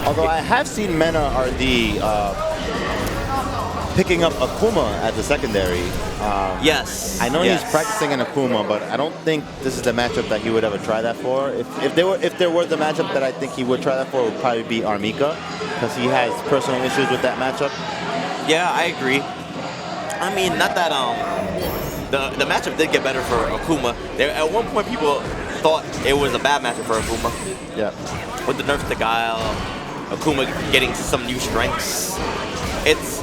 Although I have seen MenaRD picking up Akuma at the secondary. Yes. I know he's practicing an Akuma, but I don't think this is the matchup that he would ever try that for. If there were the matchup that I think he would try that for, it would probably be Armika, because he has personal issues with that matchup. Yeah, I agree. I mean, not that the matchup did get better for Akuma. At one point, people thought it was a bad matchup for Akuma. Yeah. With the nerfs to Guile, Akuma getting some new strengths. It's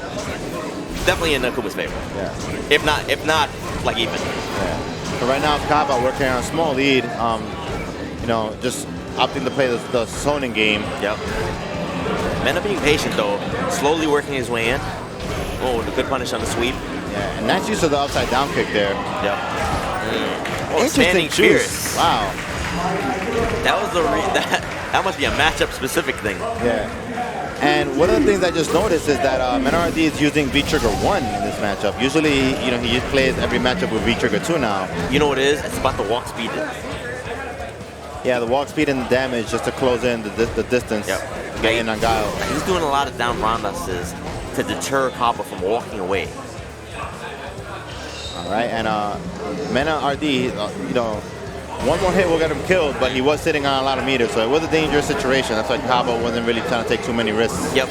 definitely in Akuma's favor. Yeah. If not, like even. Yeah. So right now, Caba working on a small lead. Just opting to play the zoning game. Yep. Mena being patient though, slowly working his way in. Oh, the good punish on the sweep. Yeah, and nice use of the upside down kick there. Yep. Oh, interesting choice. Wow. That was that must be a matchup specific thing. Yeah. And one of the things I just noticed is that MenaRD is using V-Trigger 1 in this matchup. Usually, he plays every matchup with V-Trigger 2 now. You know what it is? It's about the walk speed. Yeah, the walk speed and the damage just to close in the distance. Yep. Get in on Guile. He's doing a lot of down roundhouses to deter Caba from walking away. All right, and MenaRD, one more hit will get him killed, but he was sitting on a lot of meters, so it was a dangerous situation. That's why Caba wasn't really trying to take too many risks. Yep.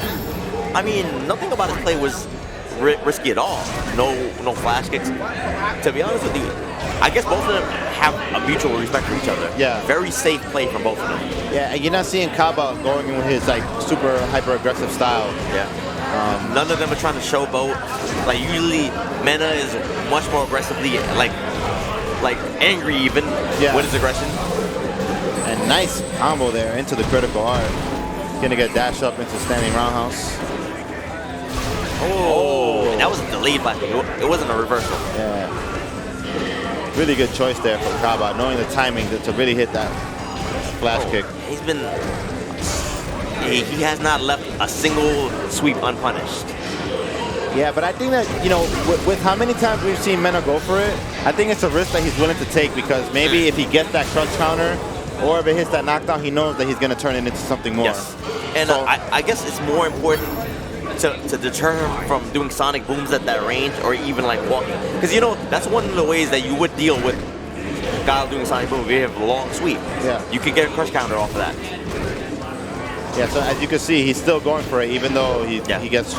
I mean, nothing about his play was risky at all. No flash kicks. To be honest with you, I guess both of them have a mutual respect for each other. Yeah. Very safe play from both of them. Yeah, and you're not seeing Caba going in with his super hyper aggressive style. Yeah. None of them are trying to showboat. Like usually, Mena is much more aggressively like angry even with his aggression. And nice combo there into the critical art. Gonna get dashed up into standing roundhouse. Oh, and that was a delayed flash. It wasn't a reversal. Yeah. Really good choice there from Caba, knowing the timing to really hit that flash kick. He has not left a single sweep unpunished. Yeah, but I think that, with how many times we've seen Mena go for it, I think it's a risk that he's willing to take, because maybe if he gets that crunch counter or if it hits that knockdown, he knows that he's going to turn it into something more. Yes. And so, I guess it's more important to deter him from doing sonic booms at that range or even like walking. Because, that's one of the ways that you would deal with Guile doing sonic boom. If you have a long sweep, you could get a crush counter off of that. Yeah, so as you can see, he's still going for it, even though he gets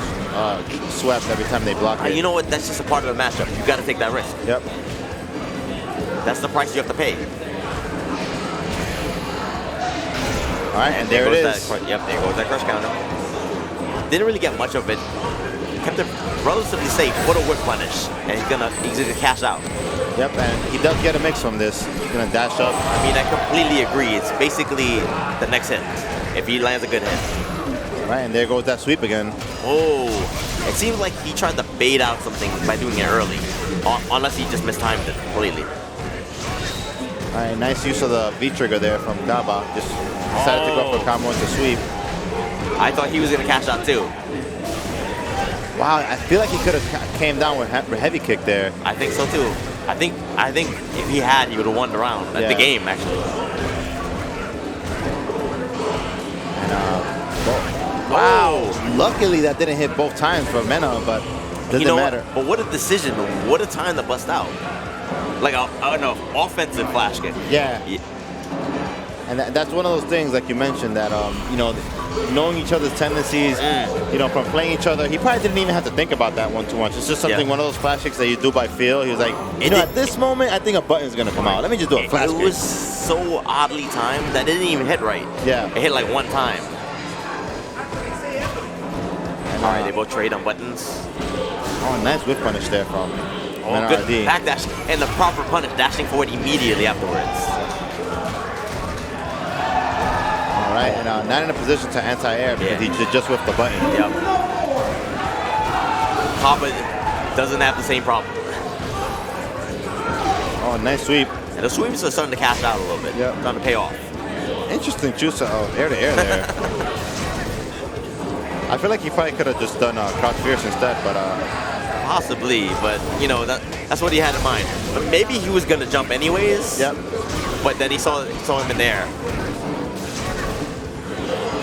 swept every time they block it. You know what? That's just a part of the matchup. You got to take that risk. Yep. That's the price you have to pay. All right, and there it is. Yep, there goes that crush counter. Didn't really get much of it. kept it relatively safe. Put a whip punish, and he's gonna cash out. Yep, and he does get a mix from this. He's gonna dash up. I mean, I completely agree. It's basically the next hit if he lands a good hit. Right, and there goes that sweep again. Oh, it seems like he tried to bait out something by doing it early, unless he just mistimed it completely. All right, nice use of the V trigger there from Caba. Just decided to go for combo with the sweep. I thought he was gonna cash out too. Wow, I feel like he could have came down with heavy kick there. I think so too. I think if he had, he would have won the round, the game actually. And, wow, luckily that didn't hit both times for Mena, but doesn't matter. But what a decision! What a time to bust out. Like an offensive flash kick. Yeah. And that's one of those things, like you mentioned, that you know, knowing each other's tendencies, you know, from playing each other. He probably didn't even have to think about that one too much. It's just something, one of those flash kicks that you do by feel. He was like, you know, at this moment, I think a button's gonna come out. Let me just do a flash kick. It was so oddly timed that it didn't even hit right. Yeah. It hit like one time. All right, they both trade on buttons. Oh, nice whip punish there from good MenaRD. back dash and the proper punish, dashing forward immediately afterwards. All right, and not in a position to anti-air because he just whipped the button. Yep. Caba doesn't have the same problem. Oh, nice sweep. And the sweeps are starting to cash out a little bit. Yep. Starting to pay off. Interesting choose of air-to-air there. I feel like he probably could have just done crouch fierce instead, but... Possibly, but you know, that's what he had in mind. But maybe he was gonna jump anyways. Yep. But then he saw him in there.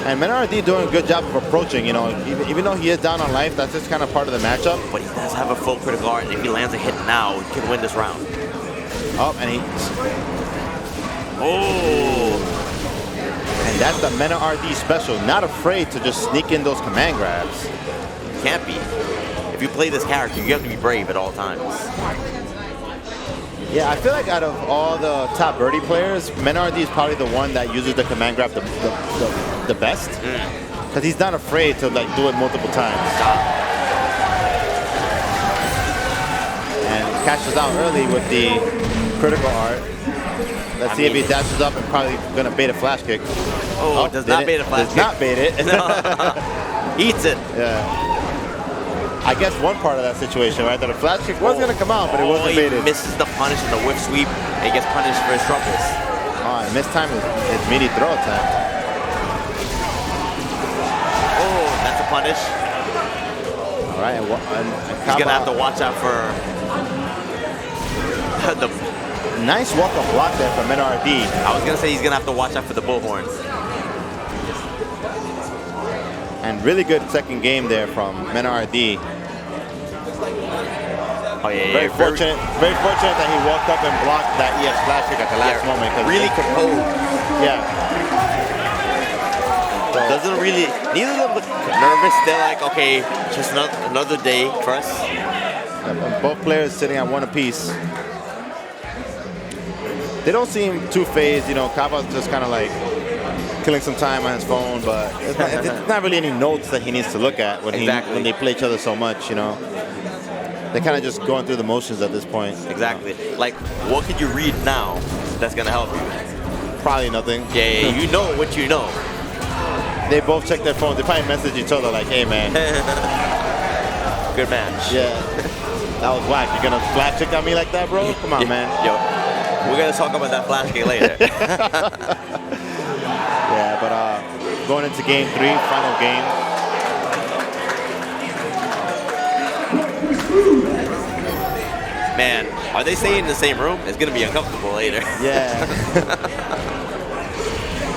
And MenaRD doing a good job of approaching, you know, even though he is down on life, that's just kind of part of the matchup. But he does have a full critical art, and if he lands a hit now, he can win this round. Oh, and he... Oh! And that's the MenaRD special. Not afraid to just sneak in those command grabs. Can't be. If you play this character, you have to be brave at all times. Yeah, I feel like out of all the top birdie players, MenaRD is probably the one that uses the command grab the best. Because he's not afraid to like do it multiple times. And cashes out early with the critical art. Let's see if he dashes up and probably gonna bait a flash kick. Oh, does not bait a flash kick. Does not bait it. No. Eats it. Yeah. I guess one part of that situation, right? That a flash kick was gonna come out, but it wasn't baited. He misses the punish and the whip sweep, and he gets punished for his troubles. Oh, and missed time his meaty throw attempt. Oh, that's a punish. All right, and he's gonna have to watch out for the nice walk-up block there from MenaRD. I was gonna say he's gonna have to watch out for the bullhorns. And really good second game there from MenaRD. Oh yeah, very fortunate that he walked up and blocked that ES flash kick at the last moment. Really composed. Yeah. So, doesn't really. Neither of them look nervous. They're like, okay, just another day for us. And both players sitting at one apiece. They don't seem too phased. You know, Caba's just kind of like killing some time on his phone, but it's not really any notes that he needs to look at when they play each other so much, you know. They're kind of just going through the motions at this point. Exactly. Like, what could you read now that's going to help you? Probably nothing. Yeah, you know what you know. They both check their phones. They probably message each other like, hey, man. Good match. Yeah. That was whack. You're going to flash kick on me like that, bro? Come on, man. Yo, we're going to talk about that flash kick later. Yeah, but going into game 3, final game. Man, are they staying in the same room? It's going to be uncomfortable later. Yeah.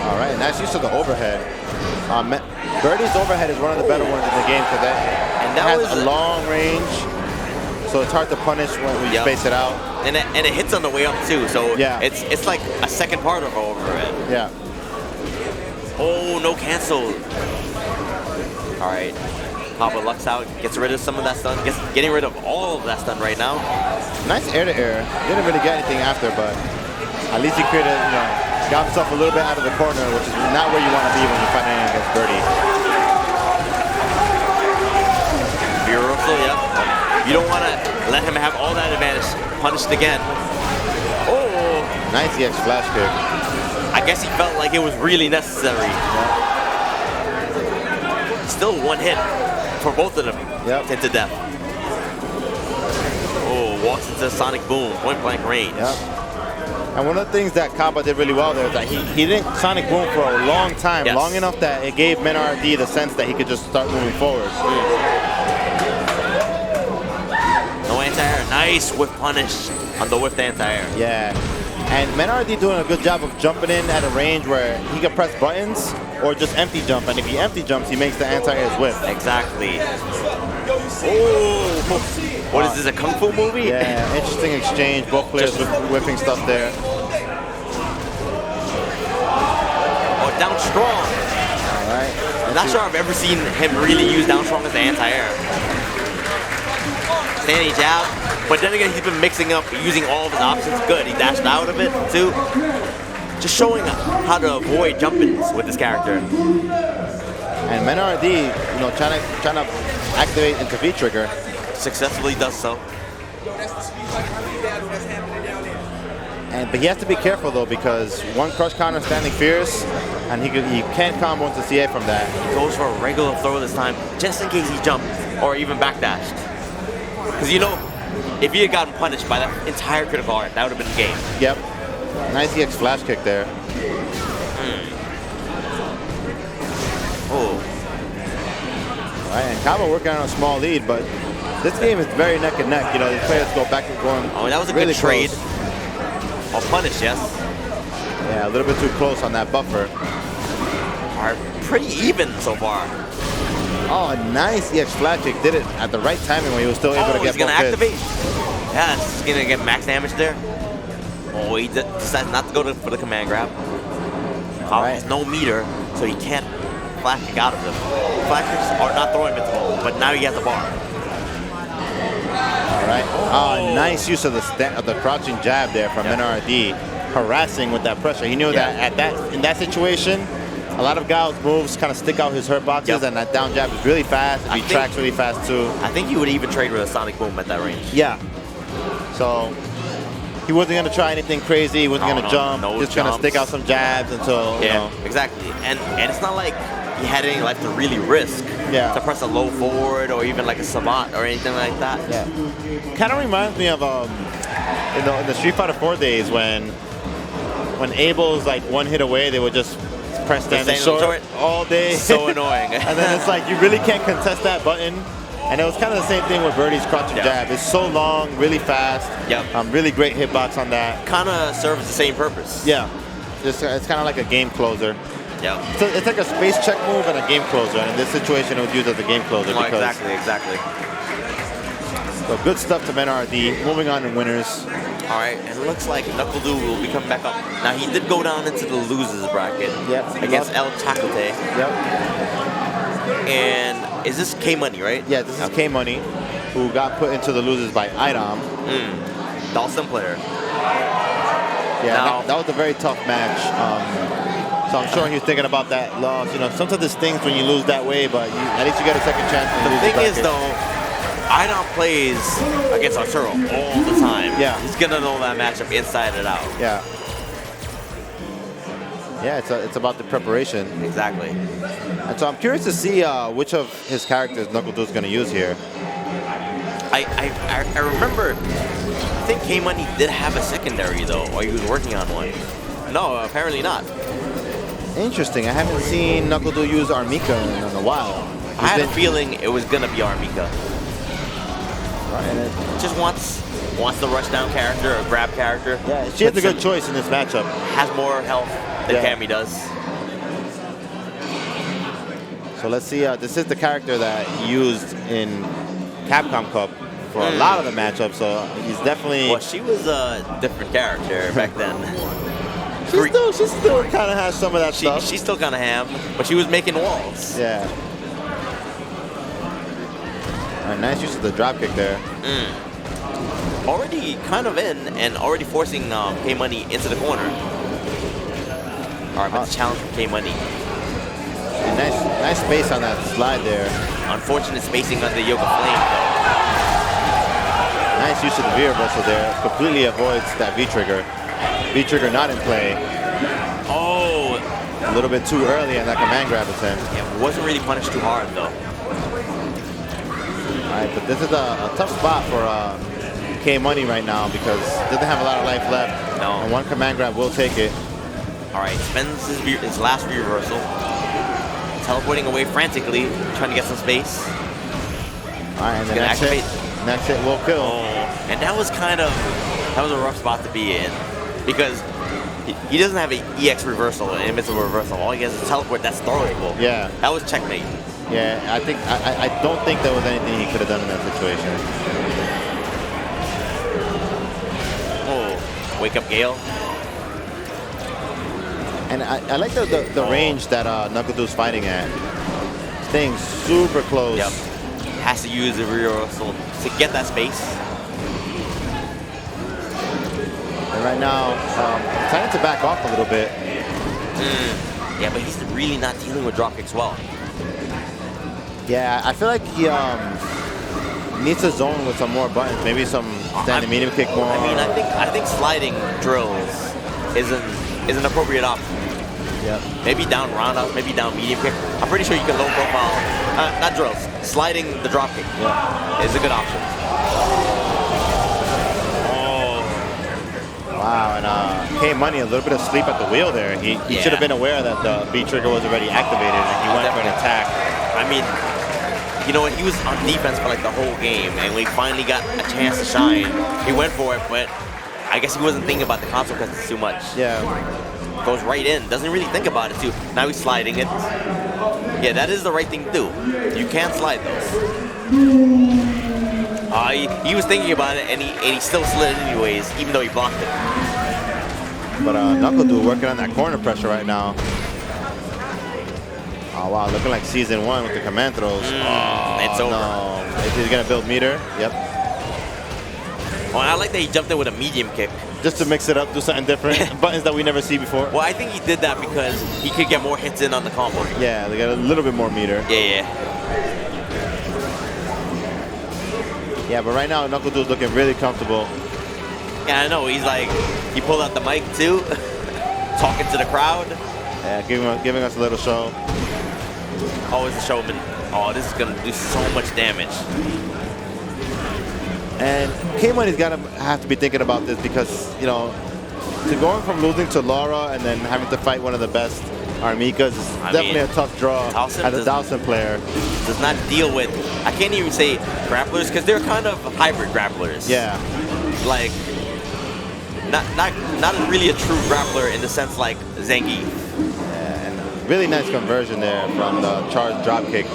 All right, nice use of the overhead. Birdie's overhead is one of the better ones in the game because that has a long range, so it's hard to punish when we space it out. And it hits on the way up too, so yeah. it's like a second part of overhead. Yeah. Oh, no cancel. All right. Caba lucks out, gets rid of some of that stun, getting rid of all of that stun right now. Nice air-to-air. Didn't really get anything after, but at least he created, you know, got himself a little bit out of the corner, which is not where you want to be when you're fighting against Birdie. Beautiful You don't want to let him have all that advantage. Punished again. Oh. Nice EX flash kick. I guess he felt like it was really necessary. Still one hit for both of them. Yep. Into death. Oh, walks into Sonic Boom, point blank range. Yep. And one of the things that Caba did really well there is that he didn't Sonic Boom for a long time, long enough that it gave MenaRD the sense that he could just start moving forward. No anti-air, nice whiff punish on the whiffed anti-air. Yeah, and MenaRD doing a good job of jumping in at a range where he can press buttons or just empty jump, and if he empty jumps, he makes the anti-airs whiff. Exactly. Oh, what is this, a Kung Fu movie? Yeah, interesting exchange, both players whipping stuff there. Oh, down strong. All right. I'm not sure I've ever seen him really use down strong as an anti-air. Standing jab, but then again, he's been mixing up, using all of his options. Good, he dashed out of it too. Just showing how to avoid jump-ins with this character. And MenaRD, you know, trying to activate into V-trigger. Successfully does so. But he has to be careful though, because one crush counter standing fierce, and he can't combo into CA from that. He goes for a regular throw this time, just in case he jumped or even backdashed. Because you know, if he had gotten punished by that entire critical art, that would have been the game. Yep. Nice EX flash kick there. Oh. All right, and Caba working on a small lead, but this game is very neck and neck. You know, the players go back and going. Oh, that was a really good trade. Close. Oh, punish, yes. Yeah, a little bit too close on that buffer. Are pretty even so far. Oh, nice EX flash kick. Did it at the right timing when he was still able to get he's gonna both activate. hits. Yeah, he's gonna get max damage there. Oh, he decides not to go for the command grab. Caba has no meter, so he can't flash kick out of them. Flashers are not throwing invincible, but now he has a bar. All right. Oh, nice use of the crouching jab there from MenaRD, harassing with that pressure. He knew that in that situation, a lot of Gao's moves kind of stick out his hurt boxes, and that down jab is really fast. He tracks really fast too. I think he would even trade with a Sonic Boom at that range. Yeah. So he wasn't going to try anything crazy. He wasn't going to jump. Just going to stick out some jabs until, you know. Exactly. And it's not like he had any life to really risk to press a low forward or even like a Sabin or anything like that. Yeah. Kind of reminds me of in the Street Fighter 4 days when Abel's like one hit away, they would just press standing short all day. So annoying. And then it's like you really can't contest that button. And it was kind of the same thing with Birdie's crouching jab. It's so long, really fast. Really great hitbox on that. Kind of serves the same purpose. Yeah. It's kind of like a game closer. Yeah. So it's like a space check move and a game closer. And in this situation, it was used as a game closer. Oh, exactly. So good stuff to MenaRD. Moving on in winners. All right, and it looks like NuckleDuDang will be coming back up. Now, he did go down into the losers bracket against ElChakotay. Yep. And is this K-Money, right? Yeah, this is K-Money, who got put into the losers by iDom. Dalston player. Yeah, that was a very tough match. So I'm sure he was thinking about that loss. You know, sometimes it stings when you lose that way, but at least you get a second chance. The thing is, though, iDom plays against Arturo all the time. Yeah. He's going to know that matchup inside and out. Yeah. Yeah, it's about the preparation. Exactly. And so I'm curious to see which of his characters NuckleDuDang is going to use here. I remember, I think K-Money did have a secondary, though, or he was working on one. No, apparently not. Interesting. I haven't seen NuckleDuDang use Armika in a while. I had a feeling it was going to be Armika. Right. Just wants the rushdown character or grab character. Yeah, she has a good choice in this matchup. Has more health than Cammy does. So let's see. This is the character that he used in Capcom Cup for a lot of the matchups. So he's definitely. Well, she was a different character back then. She still kind of has some of that stuff. She's still kind of ham, but she was making walls. Yeah. All right, nice use of the drop kick there. Already kind of in and already forcing K-Money into the corner. All right, but the challenge for K-Money. Nice space on that slide there. Unfortunate spacing on the Yoga Flame, though. nice use of the V reversal there. Completely avoids that V trigger. V trigger not in play. Oh. A little bit too early and that command grab attempt. Yeah, wasn't really punished too hard though. Alright, but this is a tough spot for K-Money right now because doesn't have a lot of life left. No. And one command grab will take it. Alright, spends his last V reversal. Teleporting away frantically, trying to get some space. Alright, and the next hit will kill. Oh, and that was a rough spot to be in because he doesn't have an EX reversal, an invincible reversal. All he has is a teleport that's throwable. Yeah. That was checkmate. Yeah, I don't think there was anything he could have done in that situation. Oh, wake up Gale. And I like the range that NuckleDu's fighting at. Staying super close. Yep. Has to use the reversal to get that space. And right now, trying to back off a little bit. Yeah, but he's really not dealing with drop kicks well. Yeah, I feel like he needs to zone with some more buttons. Maybe some standing medium kick more. I mean, I think sliding drills is an appropriate option. Yep. Maybe down roundhouse, maybe down medium kick. I'm pretty sure you can low profile, not drills, sliding the drop kick is a good option. Oh. Wow, and K-Money, a little bit of sleep at the wheel there. He should have been aware that the B trigger was already activated and he went for an attack. I mean, you know, he was on defense for like the whole game, and when he finally got a chance to shine, he went for it, but I guess he wasn't thinking about the consequences too much. Yeah. Goes right in, doesn't really think about it too. Now he's sliding it. Yeah, that is the right thing to do. You can't slide those. He was thinking about it, and he still slid it anyways, even though he blocked it. But NuckleDu working on that corner pressure right now. Oh wow, looking like season 1 with the command throws. It's over. No. He's gonna build meter. Yep. Oh, and I like that he jumped in with a medium kick. Just to mix it up, do something different. Buttons that we never see before. Well, I think he did that because he could get more hits in on the combo. Yeah, they got a little bit more meter. Yeah. Yeah, but right now, NuckleDu's looking really comfortable. Yeah, I know. He's like, he pulled out the mic too, talking to the crowd. Yeah, giving us a little show. Always a showman. Oh, this is going to do so much damage. And K-Money's got to have to be thinking about this because, you know, to going from losing to Laura and then having to fight one of the best Armikas is definitely a tough draw as a Dawson player. Does not deal with, I can't even say grapplers because they're kind of hybrid grapplers. Yeah. Like, not really a true grappler in the sense like Zangief. And really nice conversion there from the charged dropkick.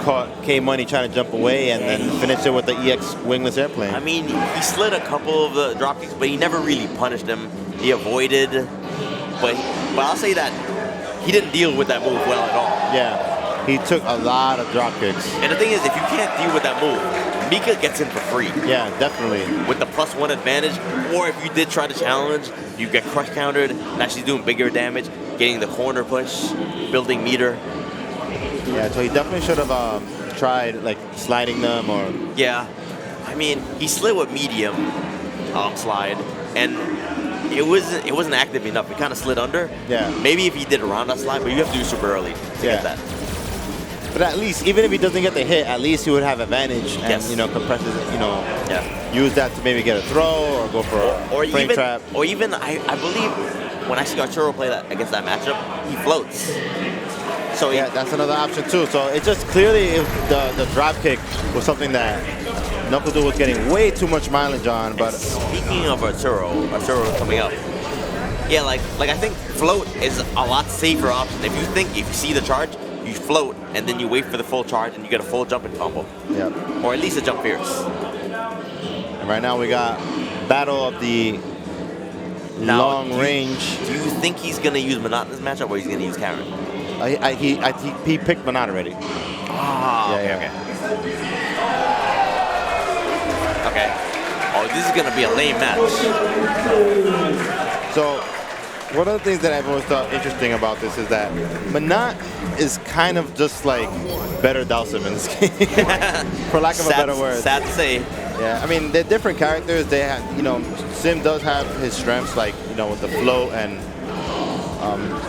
Caught K-Money trying to jump away and then finish it with the EX wingless airplane. I mean, he slid a couple of the drop kicks, but he never really punished him. He avoided, but I'll say that he didn't deal with that move well at all. Yeah, he took a lot of drop kicks. And the thing is, if you can't deal with that move, Mika gets in for free. Yeah, definitely. With the +1 advantage, or if you did try to challenge, you get crush countered, and actually doing bigger damage, getting the corner push, building meter. Yeah, so he definitely should have tried like sliding them or. Yeah, I mean he slid with medium slide, and it wasn't active enough. It kind of slid under. Yeah. Maybe if he did a round slide, but you have to do super early to get that. But at least, even if he doesn't get the hit, at least he would have advantage and Yes. you know compresses it. You know, use that to maybe get a throw or go for a frame trap. Or even I believe when I see Arturo play that against that matchup, he floats. So yeah, that's another option too. So it just clearly the drop kick was something that NuckleDu was getting way too much mileage on. But speaking of Arturo coming up. Yeah, like I think float is a lot safer option. If you see the charge, you float and then you wait for the full charge and you get a full jumping combo. Yeah. Or at least a jump fierce. And right now we got battle of the long range. Do you think he's gonna use Menat in this matchup or he's gonna use Karen? He picked Menat already. Ah, okay. Okay. Oh, this is gonna be a lame match. So, one of the things that I've always thought interesting about this is that Menat is kind of just like better Dalsim in this game, for lack of a better word. Sad to say. Yeah, I mean, they're different characters. They have, you know, Sim does have his strengths, like, you know, with the float and...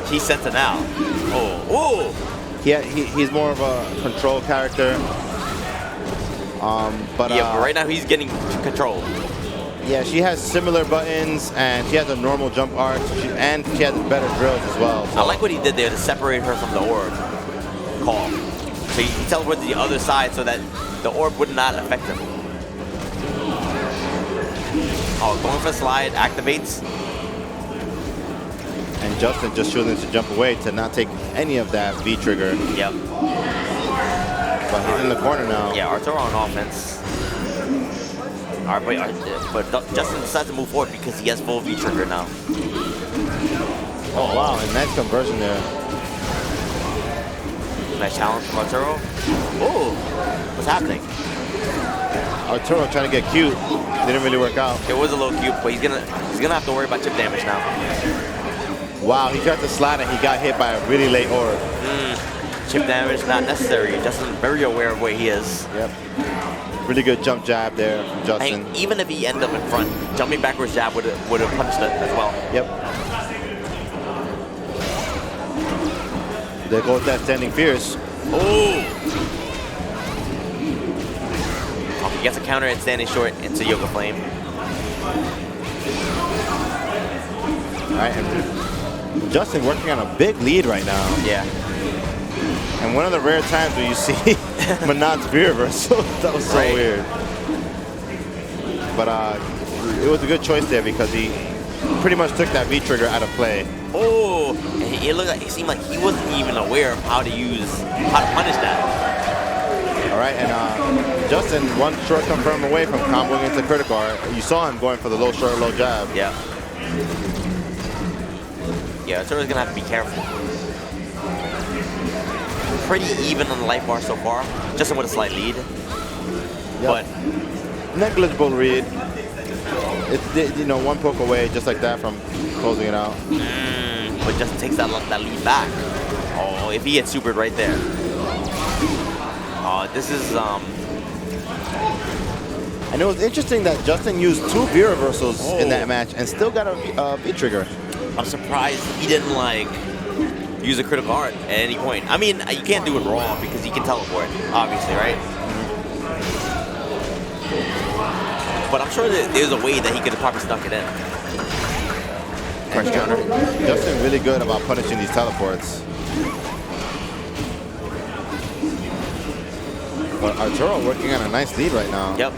He sent it out. Oh, he's more of a control character. But right now he's getting control. Yeah, she has similar buttons, and she has a normal jump arc, and she has better drills as well. So. I like what he did there to separate her from the orb call. So he teleported to the other side so that the orb would not affect him. Oh, going for a slide, activates. And Justin just choosing to jump away to not take any of that V trigger. Yep. But he's in the corner now. Yeah, Arturo on offense. All right, but Justin decides to move forward because he has full V trigger now. Oh wow, and nice conversion there. Nice challenge from Arturo. Oh, what's happening? Arturo trying to get cute. Didn't really work out. It was a little cute, but he's gonna have to worry about chip damage now. Wow, he tried to slide and he got hit by a really late orb. Chip damage not necessary. Justin very aware of where he is. Yep. Really good jump jab there from Justin. And even if he ended up in front, jumping backwards jab would have punched it as well. Yep. There goes that standing fierce. Oh! He gets a counter and standing short into Yoga Flame. All right, and Justin working on a big lead right now. Yeah. And one of the rare times where you see MenaRD's V reversal. That was so weird. But it was a good choice there because he pretty much took that V trigger out of play. Oh, and it seemed like he wasn't even aware of how to punish that. All right, and Justin, one short confirm away from comboing into critical. You saw him going for the low short, low jab. Yeah. Yeah, Arturo's gonna have to be careful. Pretty even on the life bar so far. Justin with a slight lead. Yep. But negligible read. It's, you know, one poke away just like that from closing it out. But Justin takes that lead back. Oh, if he had supered right there. This is And it was interesting that Justin used 2 V reversals in that match and still got a V trigger. I'm surprised he didn't like use a critical art at any point. I mean, you can't do it wrong because he can teleport, obviously, right? But I'm sure that there's a way that he could have probably snuck it in. Crush counter. Justin really good about punishing these teleports. But Arturo working on a nice lead right now. Yep.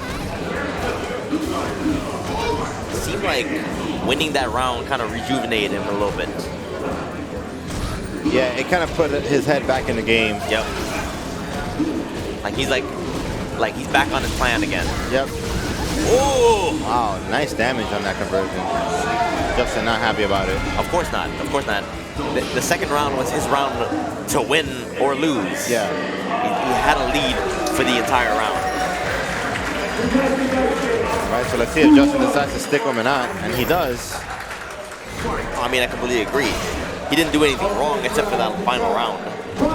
It seemed like winning that round kind of rejuvenated him a little bit. Yeah, it kind of put his head back in the game. Yep. Like he's back on his plan again. Yep. Oh! Wow, nice damage on that conversion. Justin not happy about it. Of course not. Of course not. The second round was his round to win or lose. Yeah. He had a lead for the entire round. All right, so let's see if Justin decides to stick with him or not, and he does. I mean, I completely agree. He didn't do anything wrong except for that final round. All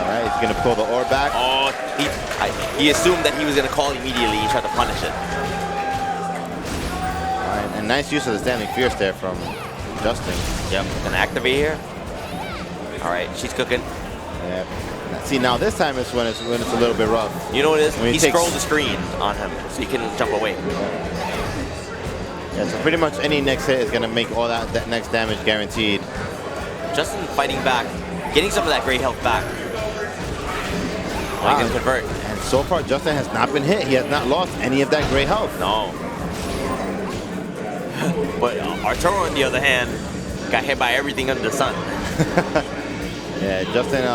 right, he's gonna pull the orb back. Oh, he assumed that he was gonna call immediately and try to punish it. All right, and nice use of the standing fierce there from Justin. Yep, gonna activate here. All right, she's cooking. Yeah. See, now this time is when it's a little bit rough. You know what it is? When He scrolled the screen on him so he can jump away. Yeah, so pretty much any next hit is gonna make all that next damage guaranteed. Justin fighting back, getting some of that great health back. He can convert. And so far, Justin has not been hit. He has not lost any of that great health. No. But Arturo, on the other hand, got hit by everything under the sun. Yeah, Justin,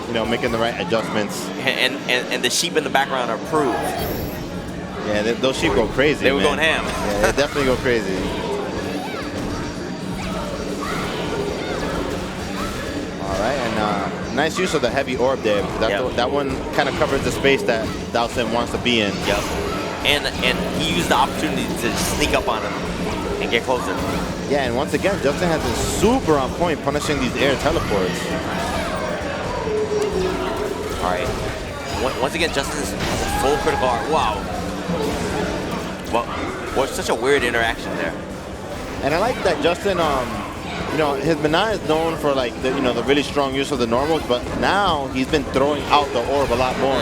you know, making the right adjustments. And the sheep in the background are proof. Yeah, those sheep go crazy. They were going ham. Yeah, they definitely go crazy. All right, and nice use of the heavy orb there. That one kind of covers the space that DaFeetLee wants to be in. Yep. And he used the opportunity to sneak up on him and get closer. Yeah, and once again, Justin has been super on point punishing these air teleports. All right. once again, Justin has a full critical art. Wow. Well, such a weird interaction there. And I like that Justin, you know, his MenaRD is known for like the, you know, the really strong use of the normals, but now he's been throwing out the orb a lot more,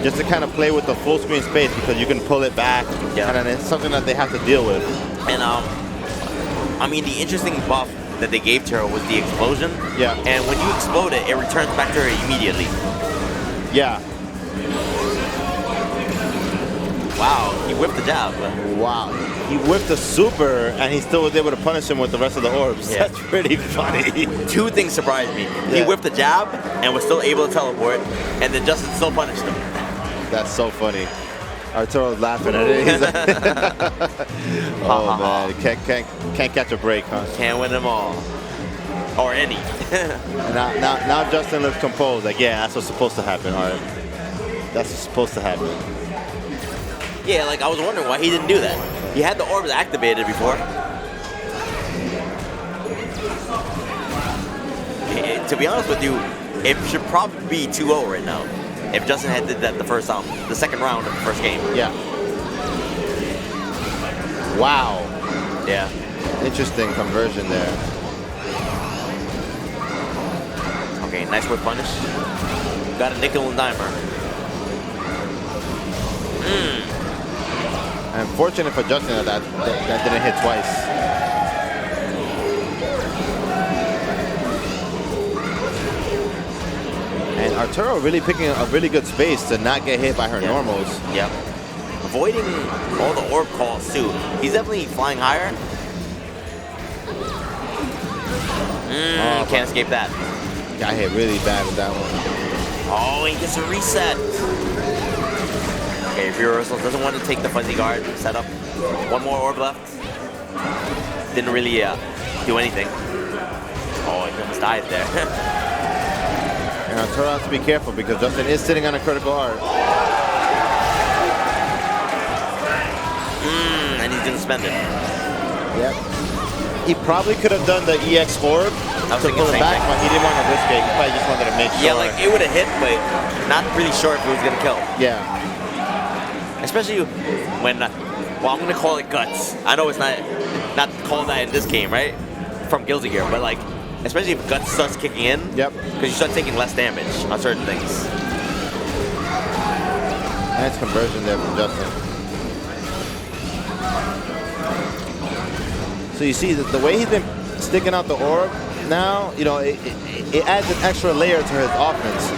just to kind of play with the full screen space because you can pull it back, and then it's something that they have to deal with. And I mean, the interesting buff that they gave to her was the explosion. Yeah. And when you explode it, it returns back to her immediately. Yeah. Wow, he whipped the jab. Wow. He whipped the super, and he still was able to punish him with the rest of the orbs. Yeah. That's pretty funny. Two things surprised me. He whipped the jab and was still able to teleport, and then Justin still punished him. That's so funny. Arturo's laughing at it. He's like, oh man, can't catch a break, huh? Can't win them all, or any. And now Justin looks composed. Like, yeah, that's what's supposed to happen. All right, that's what's supposed to happen. Yeah, like I was wondering why he didn't do that. He had the orbs activated before. To be honest with you, it should probably be 2-0 right now. If Justin had did that the second round of the first game. Yeah. Wow. Yeah. Interesting conversion there. Okay, nice whip punish. Got a nickel and dimer. Unfortunate for Justin that didn't hit twice. And Arturo really picking a really good space to not get hit by her normals. Yep. Avoiding all the orb calls too. He's definitely flying higher. Can't escape that. Got hit really bad with that one. Oh, he gets a reset. Okay, Reversal doesn't want to take the fuzzy guard setup. One more orb left. Didn't really do anything. Oh, he almost died there. And Arturo has to be careful because Justin is sitting on a critical art. And he's gonna spend it. Yep. He probably could have done the EX orb to pull it back, but he didn't want to risk it. He probably just wanted to make sure. Yeah, like it would have hit, but not really sure if it was gonna kill. Yeah. Especially when, well, I'm gonna call it guts. I know it's not called that in this game, right? From Guilty Gear, but like, especially if guts starts kicking in. Yep. Because you start taking less damage on certain things. Nice conversion there from Justin. So you see the way he's been sticking out the orb now, you know, it adds an extra layer to his offense,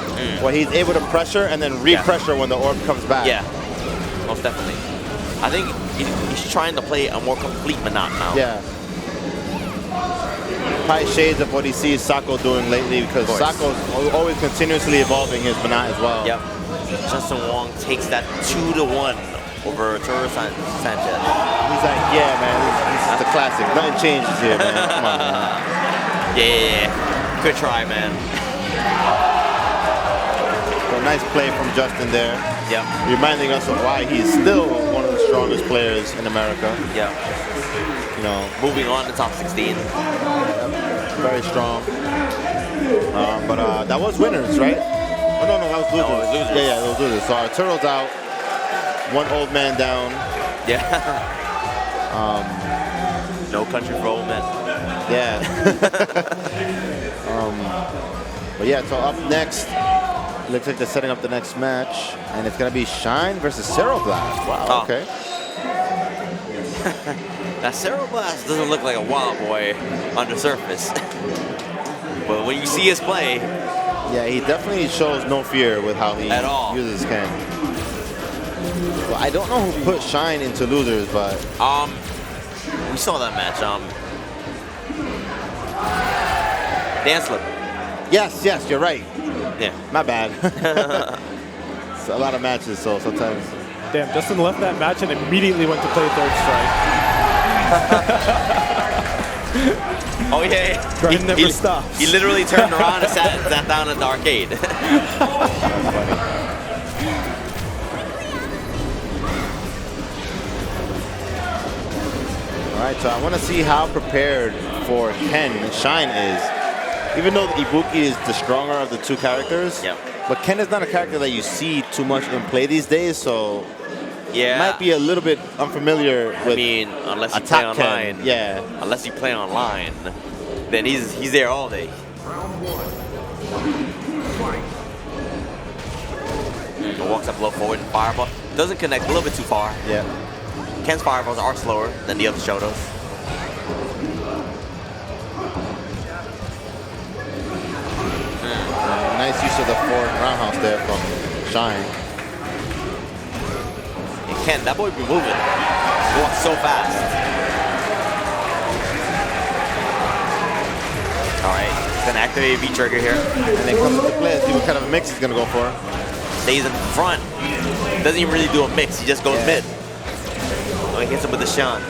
where he's able to pressure and then re-pressure when the orb comes back. Yeah, most definitely. I think he's trying to play a more complete MenaRD now. Yeah. Probably shades of what he sees Sako doing lately, because Sako's always continuously evolving his MenaRD as well. Yep. JWong takes that 2-1 over Arturo Sanchez. He's like, yeah, man, this is the classic. Nothing changes here, man. Come on, man. Yeah. Good try, man. So nice play from Justin there. Yep. Reminding us of why he's still one of the strongest players in America. Yeah. You know, moving on to top 16. Very strong. But that was winners, right? Oh, no, that was losers. No, it was losers. Yeah, that was losers. So Arturo's out. One old man down. Yeah. No country for old men. Yeah. But yeah, so up next, looks like they're setting up the next match, and it's gonna be Shine versus CeroBlast. Wow. Okay. Now CeroBlast doesn't look like a wild boy on the surface, but when you see his play, yeah, he definitely shows no fear with how he uses his can. Well, I don't know who put Shine into losers, but we saw that match. Danslip. Yes, you're right. Yeah. My bad. It's a lot of matches, so sometimes. Damn, Justin left that match and immediately went to play Third Strike. Oh yeah. Grind never stops. He literally turned around and sat down at the arcade. That's funny. All right, so I want to see how prepared for Ken Shine is. even though Ibuki is the stronger of the two characters, Yeah. but Ken is not a character that you see too much in play these days, so Yeah. might be a little bit unfamiliar with I mean, unless you a play top 10. online. Yeah. Unless you play online, then he's there all day. Walks up low forward and fireball. Doesn't connect, a little bit too far. Yeah. Ken's fireballs are slower than the other Shotos. Nice use of the forward roundhouse there from Shine. And Ken, that boy be moving. He walks so fast. All right, he's gonna activate a V-trigger here. And then comes into play. Let's see what kind of a mix he's gonna go for. Stays in front. Doesn't even really do a mix. He just goes mid. Oh, he hits him with the Shan.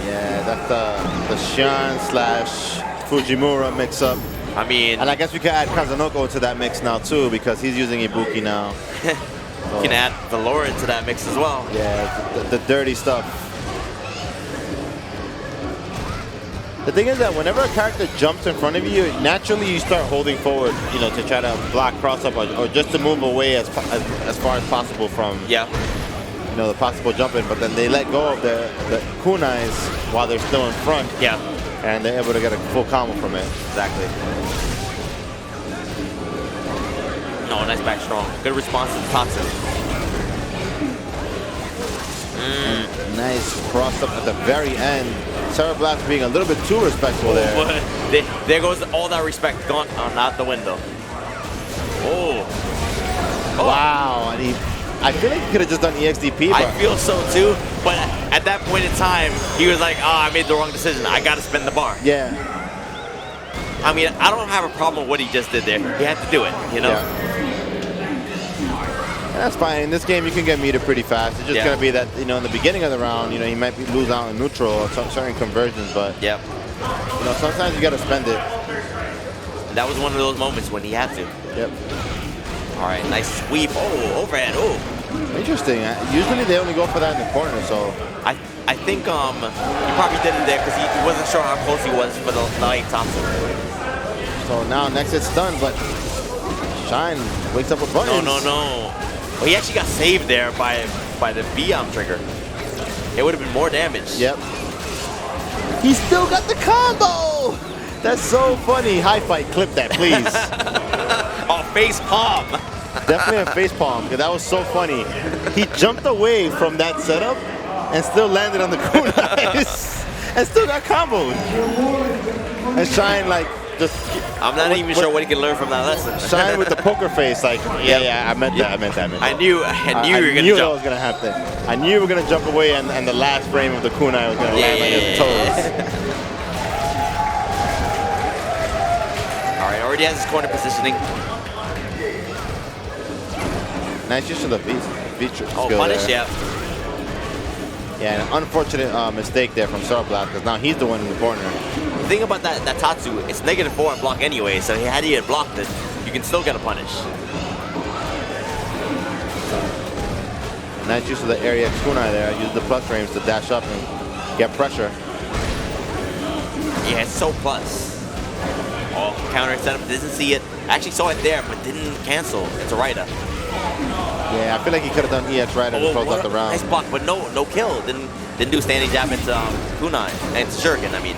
Yeah, that's the Shan slash Fujimura mix-up. I mean, And I guess we can add Kazunoko to that mix now too, because he's using Ibuki now. you can add Valor into that mix as well. Yeah, the dirty stuff. The thing is that whenever a character jumps in front of you, naturally you start holding forward, you know, to try to block cross-up or just to move away as far as possible from, Yeah. you know, the possible jumping. But then they let go of the kunais while they're still in front. Yeah. And they're able to get a full combo from it. Exactly. No, nice back strong. Good response to the Tatsu. Nice cross up at the very end. CeroBlast being a little bit too respectful there. But there goes all that respect gone out the window. Oh. Wow. And I feel like he could have just done EXDP. I But feel so too, but at that point in time, he was like, oh, I made the wrong decision. I got to spin the bar. yeah. I mean, I don't have a problem with what he just did there. He had to do it, you know? Yeah. And that's fine. In this game, you can get meter pretty fast. It's just going to be that, you know, in the beginning of the round, you know, he might lose out in neutral or certain conversions, but, Yep. you know, sometimes you got to spend it. And that was one of those moments when he had to. Yep. All right, nice sweep. Oh, overhead. Oh. Interesting. Usually they only go for that in the corner, so. I think he probably did it there because he wasn't sure how close he was for the light Thompson. So now next it's done, but Shine wakes up with buttons. No. Well, he actually got saved there by the V-arm trigger. It would have been more damage. Yep. He still got the combo! That's so funny. High fight, clip that, please. Oh, face palm. Definitely a face palm, because that was so funny. He jumped away from that setup and still landed on the kunais and still got comboed. And Shine, like, just... I'm not even sure what he can learn from that lesson. Shine with the poker face, like, yeah, I meant that. I knew you were going to that jump. was going to happen. I knew you were going to jump away and the last frame of the kunai was going to land on his toes. All right, already has his corner positioning. Nice use of the V skill punish, there. yeah. Yeah, an unfortunate mistake there from CeroBlast, because now he's the one in the corner. The thing about that Tatsu, it's -4 on block anyway, so had he had blocked it, you can still get a punish. Nice use of the area kunai there. Use the plus frames to dash up and get pressure. Yeah, it's so plus. Oh, counter setup, doesn't see it. Actually saw it there, but didn't cancel. It's a Raida. Yeah, I feel like he could have done EX right to close out the round. Nice block, but no kill. Didn't do standing jab into kunai and it's shuriken. I mean,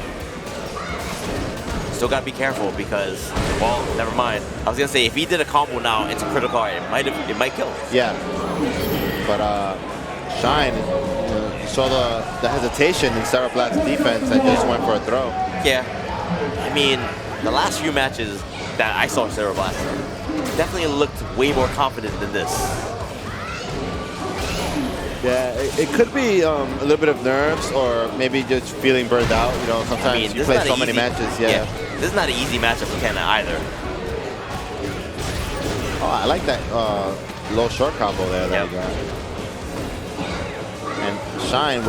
still gotta be careful because, well, never mind. I was gonna say if he did a combo now into critical art, it might kill. Yeah, but Shine, you saw the hesitation in CeroBlast's defense and just went for a throw. Yeah, I mean, the last few matches that I saw CeroBlast definitely looked way more confident than this. Yeah, it could be a little bit of nerves or maybe just feeling burned out. You know, sometimes you play so many matches. Yeah. This is not an easy matchup for Ken either. Oh, I like that low short combo there that he got. And Shine,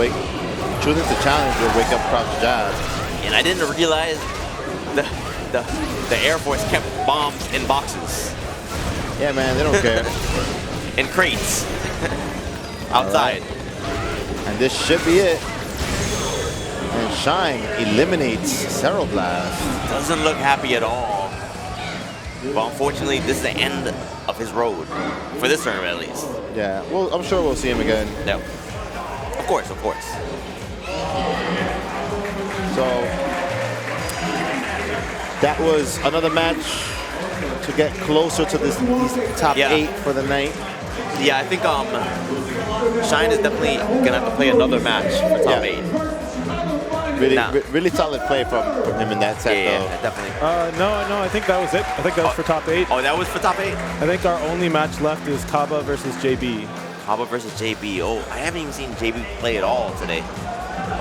choosing to challenge with wake up crouch jab. And I didn't realize the Air Force kept bombs in boxes. Yeah, man, they don't care. In crates. Outside. Right. And this should be it. And Shine eliminates CeroBlast. Doesn't look happy at all. But unfortunately, this is the end of his road. For this tournament, at least. Yeah, well, I'm sure we'll see him again. Yeah. Of course, of course. So that was another match to get closer to these top 8 for the night. Yeah, I think Shine is definitely gonna have to play another match for top 8. Really solid play from him in that set, though. Yeah, definitely. No, I think that was it. I think that was for top 8. Oh, that was for top 8? I think our only match left is Caba versus JB. Caba versus JB. Oh, I haven't even seen JB play at all today.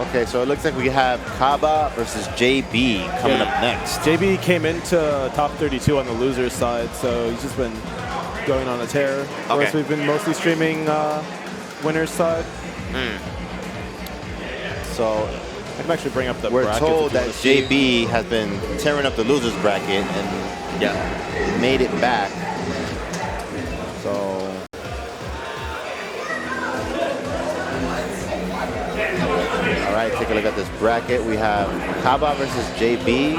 Okay, so it looks like we have Caba versus JB coming up next. JB came into top 32 on the loser's side, so he's just been going on a tear. Whereas we've been mostly streaming winner's side. So I can actually bring up the we're brackets told if you that wanna see. JB has been tearing up the loser's bracket and made it back. So all right, take a look at this bracket. We have Caba versus JB.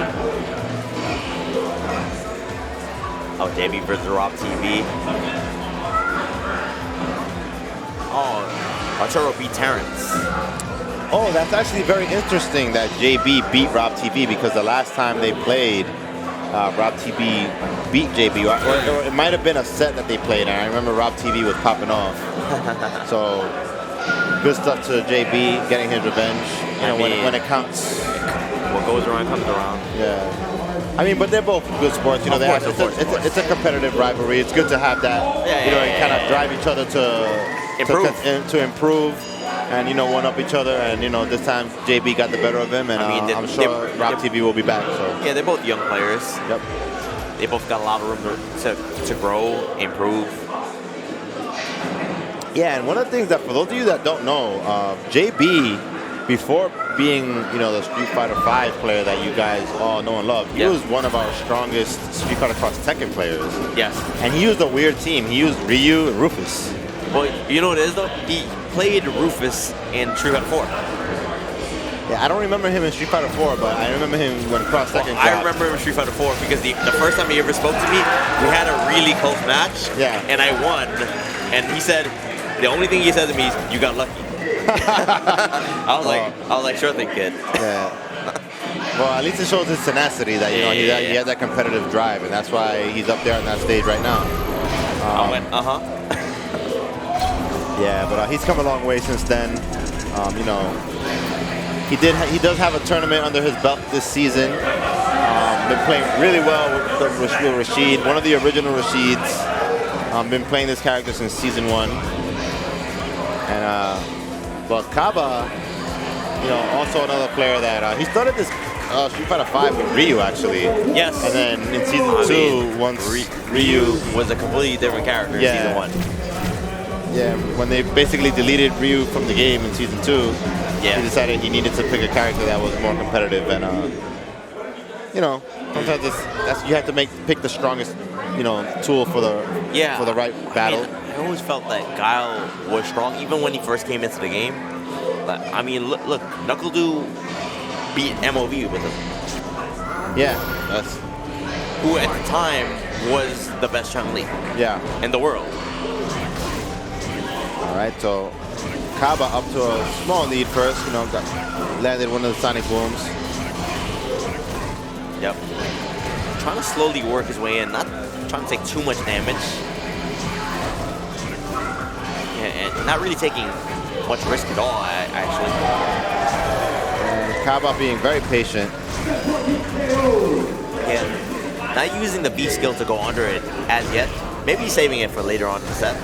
Oh, JB versus Rob TV. Oh, Arturo beat Terrence. Oh, that's actually very interesting that JB beat Rob TV, because the last time they played, Rob TV beat JB. Or it might have been a set that they played, and I remember Rob TV was popping off. So good stuff to JB, getting his revenge. You know, when it counts. What goes around comes around. Yeah. I mean, but they're both good sports. You know, it's a competitive rivalry. It's good to have that. You know, and kind of drive each other to improve, and you know, one up each other. And you know, this time JB got the better of him, and I'm sure Rob TV will be back. So yeah, they're both young players. Yep. They both got a lot of room to grow, improve. Yeah, and one of the things that, for those of you that don't know, JB, before being, you know, the Street Fighter V player that you guys all know and love, he was one of our strongest Street Fighter Cross Tekken players. Yes. And he used a weird team. He used Ryu and Rufus. Well, you know what it is, though? He played Rufus in Street Fighter 4. Yeah, I don't remember him in Street Fighter 4, but I remember him when Cross Tekken I remember him in Street Fighter 4 because the first time he ever spoke to me, we had a really close match. Yeah. And I won. And he said, the only thing he said to me is, "You got lucky." I was like, sure thing, kid. Yeah. Well, at least it shows his tenacity that, you know, he had that competitive drive, and that's why he's up there on that stage right now. Yeah, but he's come a long way since then. You know, he does have a tournament under his belt this season. Been playing really well with Rashid, one of the original Rashids. Been playing this character since season 1. And but Caba, you know, also another player that he started this Street Fighter V with Ryu, actually. Yes. And then in season 2, once Ryu was a completely different character in season 1. Yeah, when they basically deleted Ryu from the game in season 2, he decided he needed to pick a character that was more competitive. And you know, sometimes you have to pick the strongest, you know, tool for the right battle. I always felt that Guile was strong even when he first came into the game. I mean, look, NuckleDuDang beat MOV with him. Yeah, who at the time was the best Chun-Li. In the world. All right, so Caba up to a small lead first. You know, landed one of the Sonic Booms. Yep. Trying to slowly work his way in, not trying to take too much damage. And not really taking much risk at all, actually. And Caba being very patient. Yeah, not using the B skill to go under it as yet. Maybe saving it for later on in the set.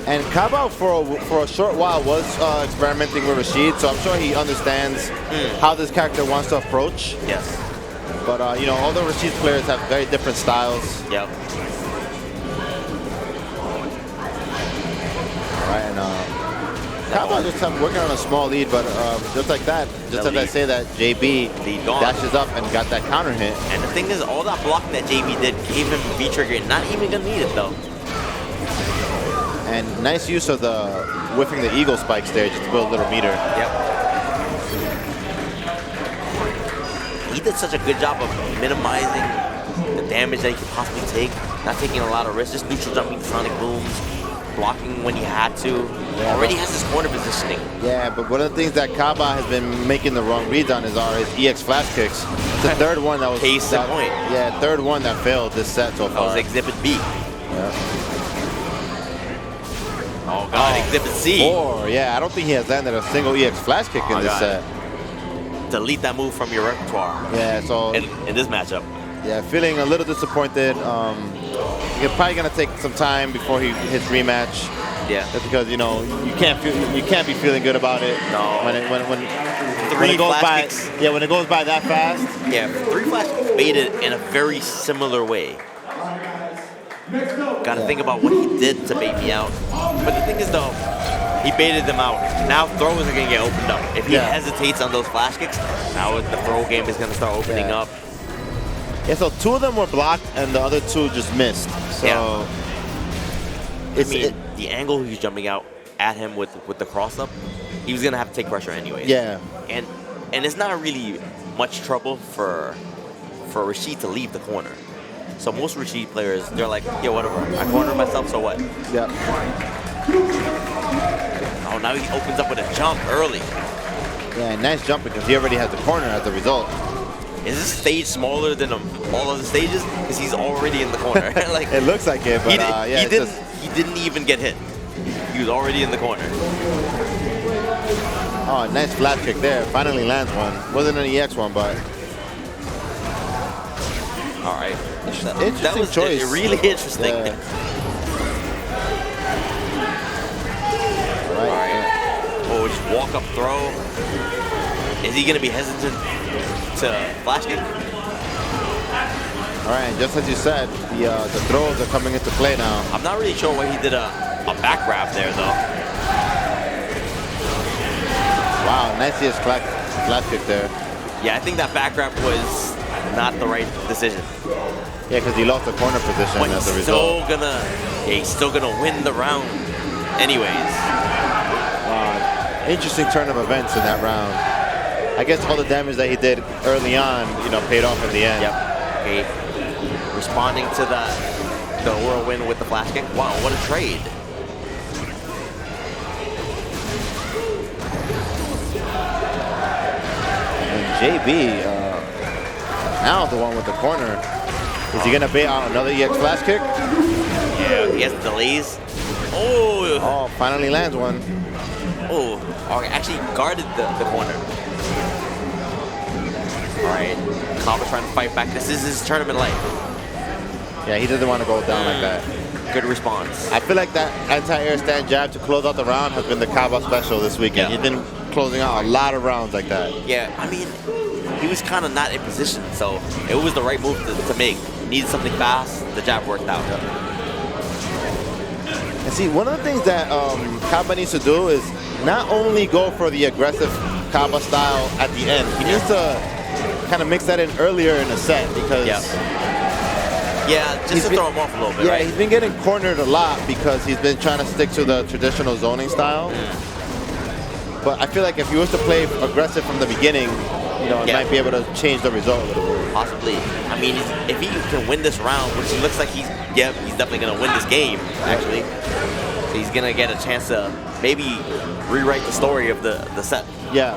And Caba, for a short while, was experimenting with Rashid, so I'm sure he understands how this character wants to approach. Yes. But, you know, all the Rashid players have very different styles. Yep. Right, and Caba just working on a small lead, but just like that, just as I say that, JB dashes up and got that counter hit. And the thing is, all that blocking that JB did gave him V-trigger, not even gonna need it though. And nice use of the whiffing the eagle spikes there just to build a little meter. Yep. He did such a good job of minimizing the damage that he could possibly take. Not taking a lot of risks, just neutral jumping the Sonic Booms, blocking when he had to. Already has his corner positioning. Yeah, but one of the things that Caba has been making the wrong reads on is his EX flash kicks. The third one that was... Case in point. Yeah, third one that failed this set so far. That was Exhibit B. Yeah. Oh, God, Exhibit C. 4, yeah. I don't think he has landed a single EX flash kick in this set. Delete that move from your repertoire. Yeah, so... In this matchup. Yeah, feeling a little disappointed. He's probably gonna take some time before he hits rematch. Yeah. That's because you can't be feeling good about it. No. When it goes by, yeah, when it goes by that fast. Yeah, 3 flash baited in a very similar way. Got to think about what he did to bait me out. But the thing is, though, he baited them out. Now throws are gonna get opened up. If he hesitates on those flash kicks, now the throw game is gonna start opening up. Yeah, so 2 of them were blocked and the other 2 just missed. So the angle he's jumping out at him with the cross up, he was gonna have to take pressure anyways. Yeah. And it's not really much trouble for Rashid to leave the corner. So most Rashid players, they're like, yeah, whatever. I cornered myself, so what? Yeah. Oh, now he opens up with a jump early. Yeah, nice jump because he already has the corner as a result. Is this stage smaller than all other stages? Because he's already in the corner. Like, it looks like it, but he didn't even get hit. He was already in the corner. Oh, nice flat kick there. Finally lands one. Wasn't an EX one, but... All right. Interesting that was choice. Really interesting. Yeah. All right. Oh, just walk up throw. Is he going to be hesitant to flash kick? All right, just as you said, the throws are coming into play now. I'm not really sure why he did a back grab there, though. Wow, nice flash kick there. Yeah, I think that back grab was not the right decision. Yeah, because he lost the corner position but as a result. He's still gonna win the round anyways. Interesting turn of events in that round. I guess all the damage that he did early on, paid off in the end. Yep. Okay. Responding to the whirlwind with the flash kick. Wow, what a trade. And JB, now the one with the corner. Is he gonna bait out another EX flash kick? Yeah, he has delays. Oh, finally lands one. Oh, actually guarded the corner. All right, Caba trying to fight back. This is his tournament life. Yeah, he doesn't want to go down like that. Good response. I feel like that anti-air stand jab to close out the round has been the Caba special this weekend. Yeah. He's been closing out a lot of rounds like that. Yeah, I mean, he was kind of not in position, so it was the right move to make. Needed something fast, the jab worked out. And see, one of the things that Caba needs to do is not only go for the aggressive Caba style at the end, he needs to kind of mix that in earlier in the set because... Yeah, just to throw him off a little bit, right? Yeah, he's been getting cornered a lot because he's been trying to stick to the traditional zoning style. But I feel like if he was to play aggressive from the beginning, it might be able to change the result a little bit. Possibly. I mean, if he can win this round, which he looks like he's definitely going to win this game, actually. So he's going to get a chance to maybe rewrite the story of the set. Yeah.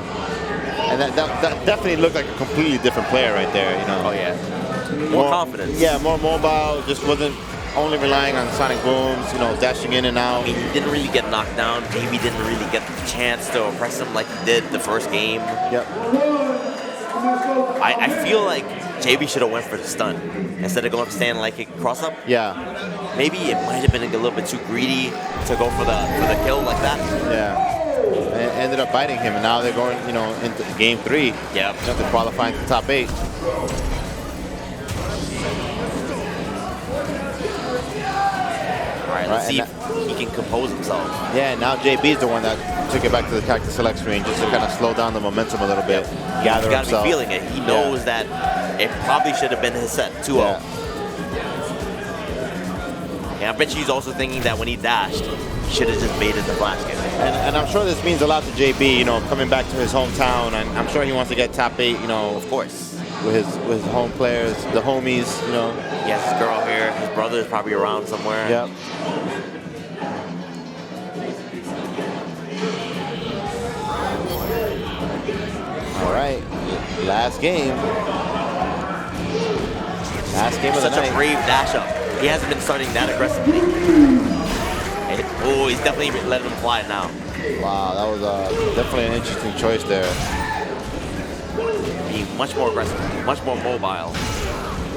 And that definitely looked like a completely different player right there, Oh, yeah. More confidence. Yeah, more mobile, just wasn't only relying on Sonic Booms, dashing in and out. I mean, he didn't really get knocked down. Maybe didn't really get the chance to oppress him like he did the first game. Yep. I feel like JB should have went for the stun instead of going for stand like a cross up. Yeah. Maybe it might have been a little bit too greedy to go for the kill like that. Yeah. It ended up biting him, and now they're going, into game 3. Yeah. To qualify into top 8. All right, let's see if he can compose himself. Yeah, now JB's the one that took it back to the Cactus Select screen just to kind of slow down the momentum a little bit, gather He's himself. He's got to be feeling it. He knows that it probably should have been his set 2-0. And I bet you he's also thinking that when he dashed, he should have just baited the flash kick. And I'm sure this means a lot to JB, coming back to his hometown, and I'm sure he wants to get top 8, Of course. with his home players, the homies, you know. He has his girl here. His brother is probably around somewhere. Yep. All right, last game. Last game of the night. Such a brave dash up. He hasn't been starting that aggressively. Oh, he's definitely letting him fly now. Wow, that was definitely an interesting choice there. Being much more aggressive, much more mobile.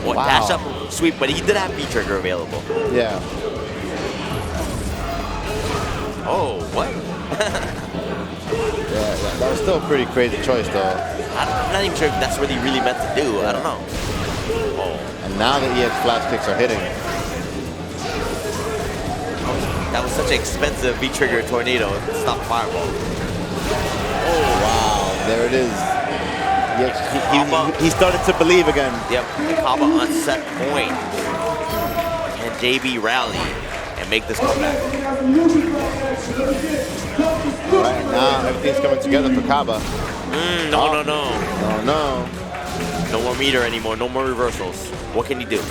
Well, Wow. dash up, sweep, but he did have V-trigger available. Yeah. Oh, what? Yeah, that was still a pretty crazy choice, though. I'm not even sure if that's what he really meant to do. I don't know. Oh. And now the EX flash kicks are hitting. That was such an expensive V-trigger tornado. Stop fireball. Oh, wow. There it is. He started to believe again. Yep. And Caba on set point. And JB rally and make this comeback. All right, now everything's coming together for Caba. No. No, no. No more meter anymore. No more reversals. What can he do?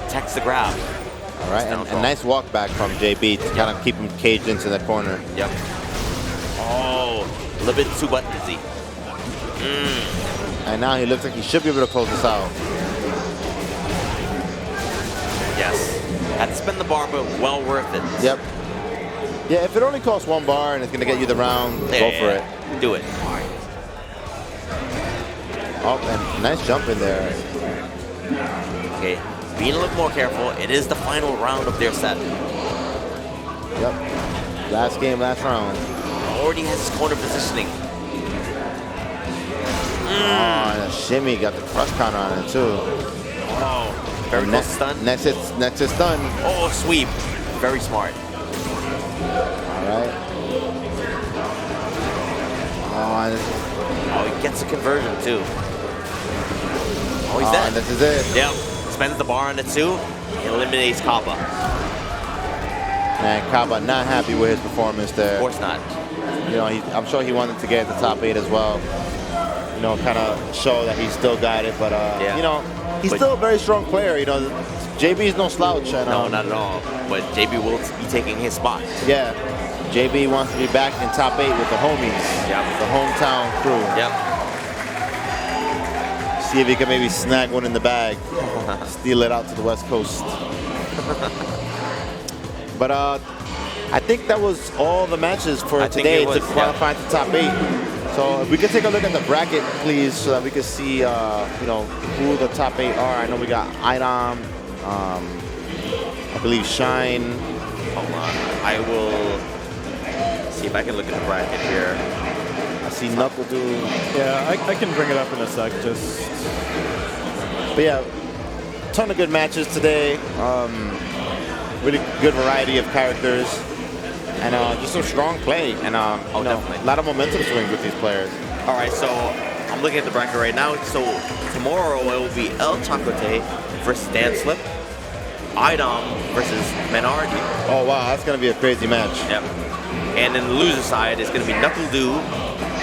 Text the grab. All right, and a nice walk back from JB to kind of keep him caged into the corner. Yep. Oh, a little bit too buttonsy. And now he looks like he should be able to close this out. Yes. Had to spend the bar, but well worth it. Yep. Yeah, if it only costs 1 bar and it's going to get you the round, go for it. Do it. Oh, and nice jump in there. Okay. Being a little more careful. It is the final round of their set. Yep. Last game, last round. Already has his corner positioning. Oh, and a shimmy, got the crush counter on it too. Oh, very close to stun. Next hit stun. Oh, sweep. Very smart. All right. Oh, Oh, he gets a conversion too. Oh, he's dead. And this is it. Yep. Spends the bar on the 2. Eliminates Caba. Man, Caba not happy with his performance there. Of course not. You know, I'm sure he wanted to get the top 8 as well. You know, kind of show that he still got it. But, you know, he's still a very strong player. You know, JB is no slouch. And, no, not at all. But JB will be taking his spot. Yeah. JB wants to be back in top 8 with the homies. Yep. The hometown crew. Yep. See if he can maybe snag one in the bag. Steal it out to the West Coast. But I think that was all the matches for today to qualify to top 8. So if we could take a look at the bracket, please, so that we can see, you know, who the top 8 are. I know we got iDom, I believe Shine. Hold on. I will see if I can look at the bracket here. I see NuckleDuDang. Yeah, I can bring it up in a sec. But yeah, ton of good matches today. Really good variety of characters. And just some strong play. And definitely. a lot of momentum swings with these players. All right, so I'm looking at the bracket right now. So tomorrow it will be ElChakotay versus danslip. iDom versus MenaRD. Oh, wow, that's going to be a crazy match. Yep. And then the loser side is going to be NuckleDuDang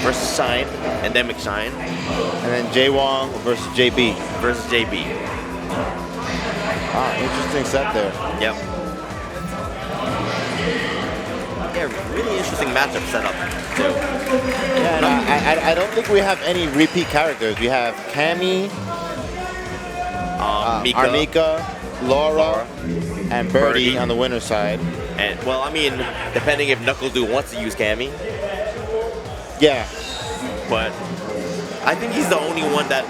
versus Shine, and then McShine. And then JWong versus JB. Versus JB. Ah, interesting set there. Yep. Yeah, really interesting matchup setup, too. Yeah, and I don't think we have any repeat characters. We have Cammy, Armika, Laura, and Birdie on the winner's side. And, well, I mean, depending if NuckleDuDang wants to use Cammy. Yeah. But I think he's the only one that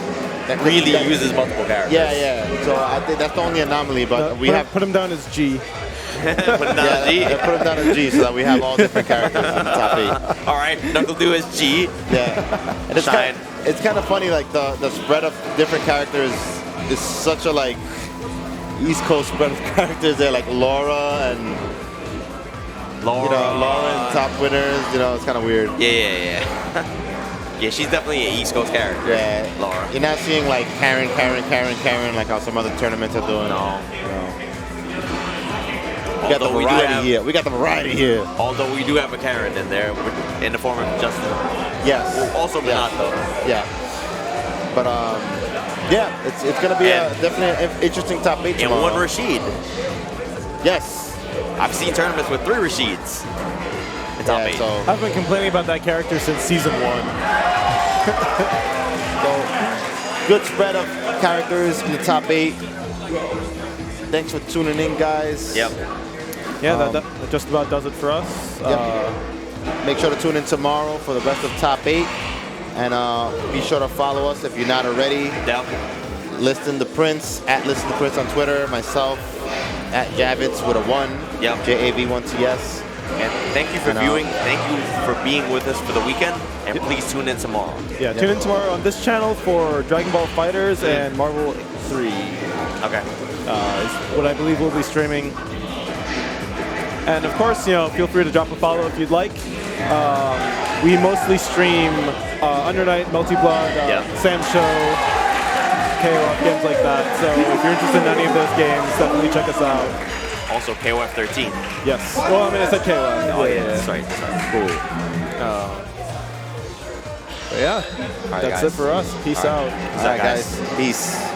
really uses multiple characters. Yeah. So I think that's the only anomaly, but put him down as G. Put him down as G? Put him down as G so that we have all different characters in the top 8. All right, NuckleDuDang is G. Yeah. And Shine. it's kind of funny, like the spread of different characters is such a like East Coast spread of characters there, like Laura and top winners. You know, it's kind of weird. Yeah. Yeah, she's definitely an East Coast character. Yeah, Laura. You're not seeing like Karen, like how some other tournaments are doing. No. We got the variety here. We got the variety here. Although we do have a Karen in there, in the form of Justin. Yes. Also not though. Yeah. But Yeah, it's going to be a definitely interesting top 8 tomorrow. And 1 Rashid. Yes. I've seen tournaments with 3 Rashids. In top 8. So I've been complaining about that character since season 1. So, good spread of characters in the top 8. Thanks for tuning in, guys. Yep. Yeah, that just about does it for us. Make sure to tune in tomorrow for the rest of top 8. And be sure to follow us if you're not already. Yep. Listen the Prince, at Listen the Prince on Twitter. Myself, at Javits with a 1. Yep. JAV1TS. And thank you for viewing. Thank you for being with us for the weekend. And please tune in tomorrow. Yeah, tune in tomorrow on this channel for Dragon Ball Fighters and Marvel 3. Okay. Is what I believe we'll be streaming. And of course, you know, feel free to drop a follow if you'd like. We mostly stream Under Night, Multi-Blood, Sam Show, KOF, games like that. So if you're interested in any of those games, definitely check us out. Also KOF 13. Yes. Well, I mean, I said KOF. Oh yeah, sorry. Cool. But yeah, right, that's guys. it for us. Peace out. All right, guys. Peace.